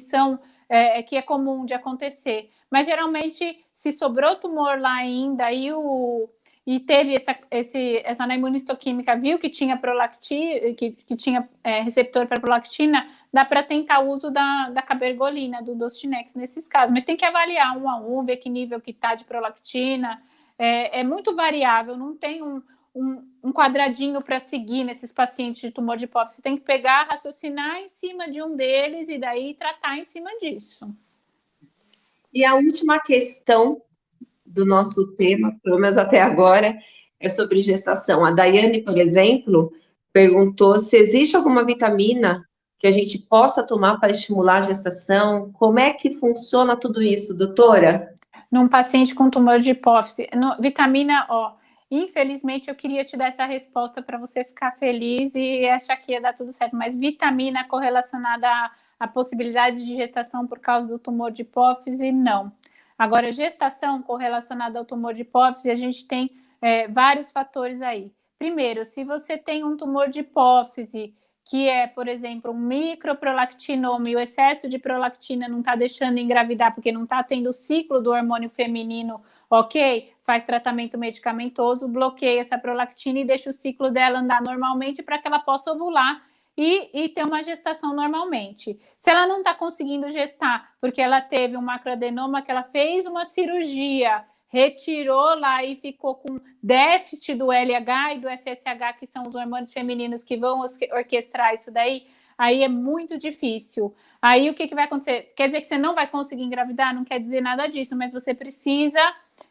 B: é comum de acontecer. Mas geralmente, se sobrou tumor lá ainda e teve essa na imunohistoquímica, viu que tinha prolactina, que tinha receptor para prolactina, dá para tentar o uso da cabergolina, do Dostinex nesses casos. Mas tem que avaliar um a um, ver que nível que está de prolactina. É muito variável, não tem um quadradinho para seguir nesses pacientes de tumor de hipófise. Você tem que pegar, raciocinar em cima de um deles e daí tratar em cima disso.
A: E a última questão do nosso tema, pelo menos até agora, é sobre gestação. A Daiane, por exemplo, perguntou se existe alguma vitamina que a gente possa tomar para estimular a gestação. Como é que funciona tudo isso, doutora?
B: Num paciente com tumor de hipófise, vitamina O. Infelizmente, eu queria te dar essa resposta para você ficar feliz e achar que ia dar tudo certo, mas vitamina correlacionada à possibilidade de gestação por causa do tumor de hipófise, não. Agora, gestação correlacionada ao tumor de hipófise, a gente tem vários fatores aí. Primeiro, se você tem um tumor de hipófise que é, por exemplo, um microprolactinoma e o excesso de prolactina não está deixando engravidar porque não está tendo o ciclo do hormônio feminino, ok? Faz tratamento medicamentoso, bloqueia essa prolactina e deixa o ciclo dela andar normalmente para que ela possa ovular e ter uma gestação normalmente. Se ela não está conseguindo gestar porque ela teve um macroadenoma, que ela fez uma cirurgia, retirou lá e ficou com déficit do LH e do FSH, que são os hormônios femininos que vão orquestrar isso daí, aí é muito difícil. Aí o que vai acontecer? Quer dizer que você não vai conseguir engravidar? Não quer dizer nada disso, mas você precisa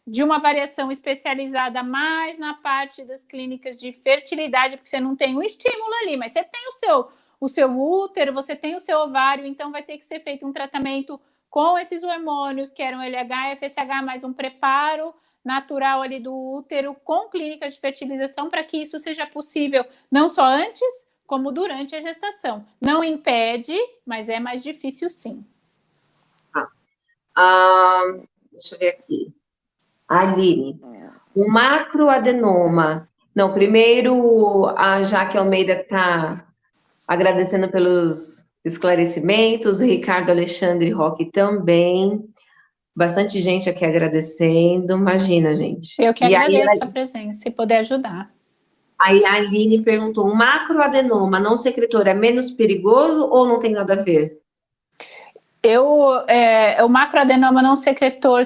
B: de uma variação especializada mais na parte das clínicas de fertilidade, porque você não tem um estímulo ali, mas você tem o seu útero, você tem o seu ovário, então vai ter que ser feito um tratamento com esses hormônios, que eram LH e FSH, mais um preparo natural ali do útero, com clínicas de fertilização, para que isso seja possível, não só antes, como durante a gestação. Não impede, mas é mais difícil, sim.
A: Deixa eu ver aqui. Aline, o macroadenoma. Não, primeiro a Jaque Almeida está agradecendo pelos esclarecimentos, o Ricardo Alexandre Roque também. Bastante gente aqui agradecendo. Imagina, gente.
B: Eu que agradeço a presença, se puder ajudar.
A: Aí a Aline perguntou, o macroadenoma não secretor é menos perigoso ou não tem nada a ver?
B: O macroadenoma não secretor,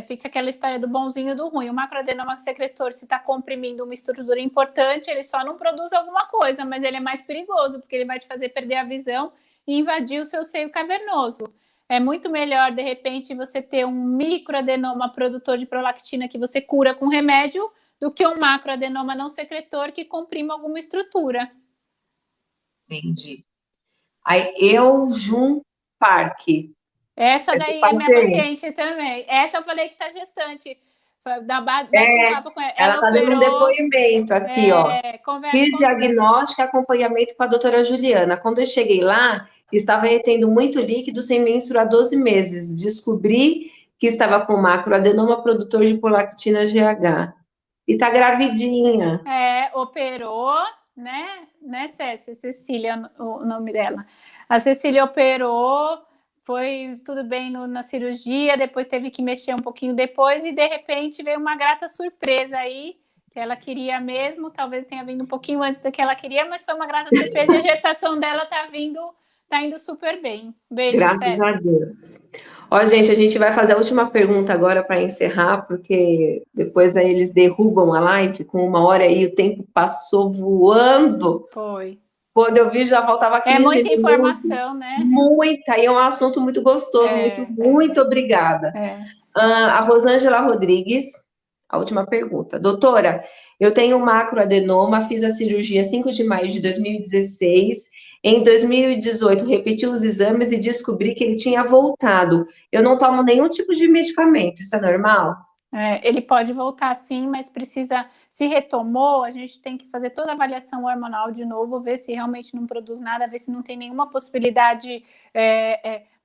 B: fica aquela história do bonzinho e do ruim. O macroadenoma secretor, se está comprimindo uma estrutura importante, ele só não produz alguma coisa, mas ele é mais perigoso, porque ele vai te fazer perder a visão e invadir o seu seio cavernoso. É muito melhor, de repente, você ter um microadenoma produtor de prolactina que você cura com remédio, do que um macroadenoma não secretor que comprima alguma estrutura.
A: Entendi. Aí, Eljun Park.
B: Essa daí é minha paciente também. Essa eu falei que está gestante. Bate um papo com ela.
A: Ela está dando um depoimento aqui, ó. Fiz diagnóstico e acompanhamento com a doutora Juliana. Quando eu cheguei lá, estava retendo muito líquido sem menstruar 12 meses. Descobri que estava com macroadenoma produtor de prolactina GH. E está gravidinha.
B: Operou, né, Cecília, o nome dela. A Cecília operou, foi tudo bem na cirurgia, depois teve que mexer um pouquinho depois e, de repente, veio uma grata surpresa aí, que ela queria mesmo, talvez tenha vindo um pouquinho antes do que ela queria, mas foi uma grata surpresa e a gestação dela tá indo super bem. Beijo,
A: graças
B: Cécia.
A: A Deus. Ó, gente, a gente vai fazer a última pergunta agora para encerrar, porque depois aí eles derrubam a live com 1 hora aí, o tempo passou voando.
B: Foi.
A: Quando eu vi, já faltava 15 minutos.
B: Muita informação, né?
A: Muita, e é um assunto muito gostoso. Muito obrigada. A Rosângela Rodrigues, a última pergunta. Doutora, eu tenho macroadenoma, fiz a cirurgia 5 de maio de 2016. Em 2018, repeti os exames e descobri que ele tinha voltado. Eu não tomo nenhum tipo de medicamento, isso é normal?
B: Ele pode voltar sim, mas precisa, se retomou, a gente tem que fazer toda a avaliação hormonal de novo, ver se realmente não produz nada, ver se não tem nenhuma possibilidade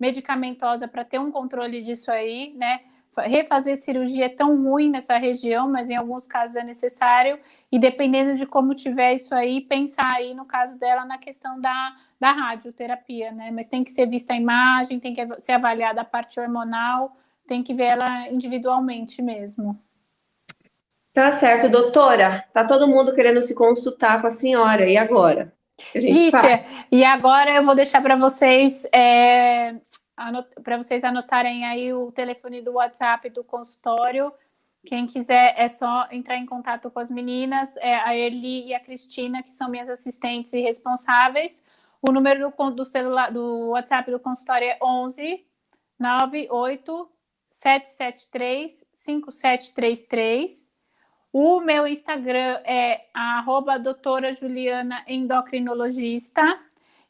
B: medicamentosa para ter um controle disso aí, né? Refazer cirurgia é tão ruim nessa região, mas em alguns casos é necessário, e dependendo de como tiver isso aí, pensar aí, no caso dela, na questão da radioterapia, né? Mas tem que ser vista a imagem, tem que ser avaliada a parte hormonal, tem que ver ela individualmente mesmo.
A: Tá certo, doutora. Tá todo mundo querendo se consultar com a senhora, e agora?
B: E agora eu vou deixar para vocês... para vocês anotarem aí o telefone do WhatsApp do consultório. Quem quiser é só entrar em contato com as meninas, a Erli e a Cristina, que são minhas assistentes e responsáveis. O número do celular, do WhatsApp do consultório é 11 98 773 5733. O meu Instagram é @doutora Juliana endocrinologista.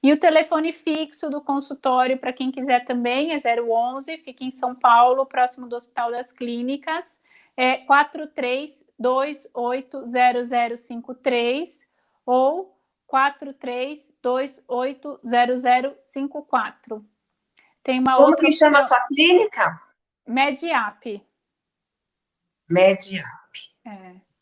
B: E o telefone fixo do consultório, para quem quiser também, é 011, fica em São Paulo, próximo do Hospital das Clínicas, é 43280053 ou 43280054. Tem uma
A: Como
B: outra
A: que chama a sua clínica?
B: Mediap.
A: Mediap.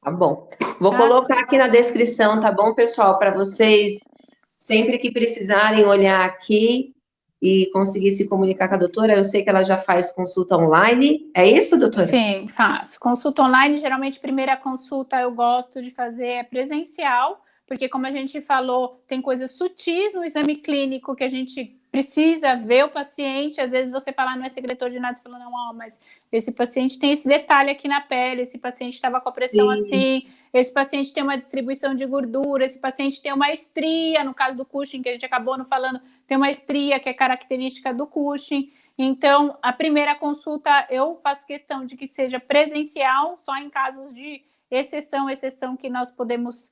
A: Tá bom. Vou colocar aqui na descrição, tá bom, pessoal? Para vocês, sempre que precisarem olhar aqui e conseguir se comunicar com a doutora, eu sei que ela já faz consulta online. É isso, doutora?
B: Sim, faço. Consulta online, geralmente, primeira consulta eu gosto de fazer presencial, porque, como a gente falou, tem coisas sutis no exame clínico que a gente precisa ver o paciente. Às vezes você fala, não é secretor de nada, você fala, não, mas esse paciente tem esse detalhe aqui na pele, esse paciente estava com a pressão assim, esse paciente tem uma distribuição de gordura, esse paciente tem uma estria, no caso do Cushing, que a gente acabou não falando, tem uma estria que é característica do Cushing. Então, a primeira consulta eu faço questão de que seja presencial, só em casos de exceção que nós podemos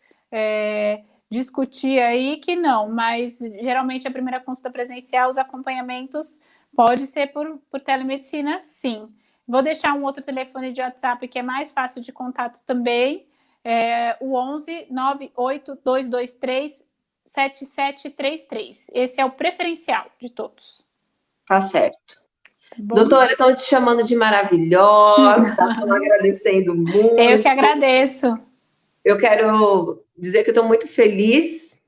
B: discutir aí, que não, mas geralmente a primeira consulta presencial, os acompanhamentos pode ser por telemedicina, sim. Vou deixar um outro telefone de WhatsApp que é mais fácil de contato também, o 11 98 223 7733. Esse é o preferencial de todos.
A: Tá certo. Doutora, estão te chamando de maravilhosa, estão agradecendo muito.
B: Eu que agradeço.
A: Eu quero dizer que eu estou muito feliz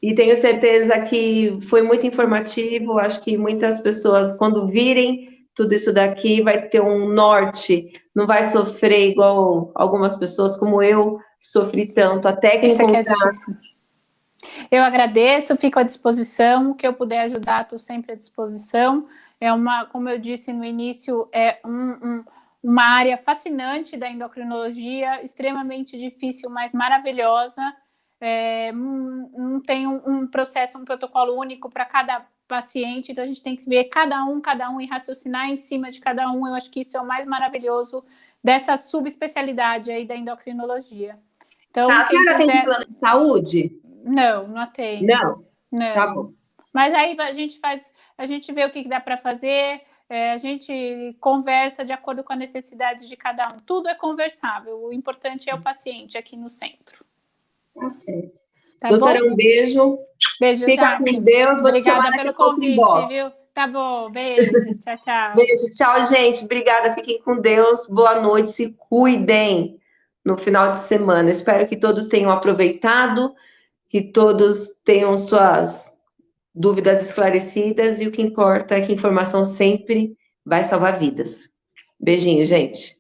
A: e tenho certeza que foi muito informativo. Acho que muitas pessoas, quando virem tudo isso daqui, vai ter um norte, não vai sofrer igual algumas pessoas, como eu sofri tanto, até que encontrasse.
B: Eu agradeço, fico à disposição, o que eu puder ajudar, estou sempre à disposição. Como eu disse no início, uma área fascinante da endocrinologia, extremamente difícil, mas maravilhosa. Não tem um processo, um protocolo único para cada paciente, então a gente tem que ver cada um e raciocinar em cima de cada um. Eu acho que isso é o mais maravilhoso dessa subespecialidade aí da endocrinologia. Então,
A: a senhora tem plano de saúde?
B: Não atende.
A: Não?
B: Não.
A: Tá bom.
B: Mas aí a gente vê o que dá para fazer, a gente conversa de acordo com a necessidade de cada um. Tudo é conversável, o importante é o paciente aqui no centro.
A: Tá certo.
B: Tá
A: Doutora,
B: bom?
A: um beijo.
B: Beijo,
A: Fica
B: Jaque.
A: com Deus. Vou te chamar
B: Obrigada pelo convite, viu? Tá bom, beijo. Tchau, tchau.
A: Beijo, tchau, gente. Obrigada, fiquem com Deus. Boa noite, se cuidem no final de semana. Espero que todos tenham aproveitado, que todos tenham suas dúvidas esclarecidas e o que importa é que a informação sempre vai salvar vidas. Beijinho, gente.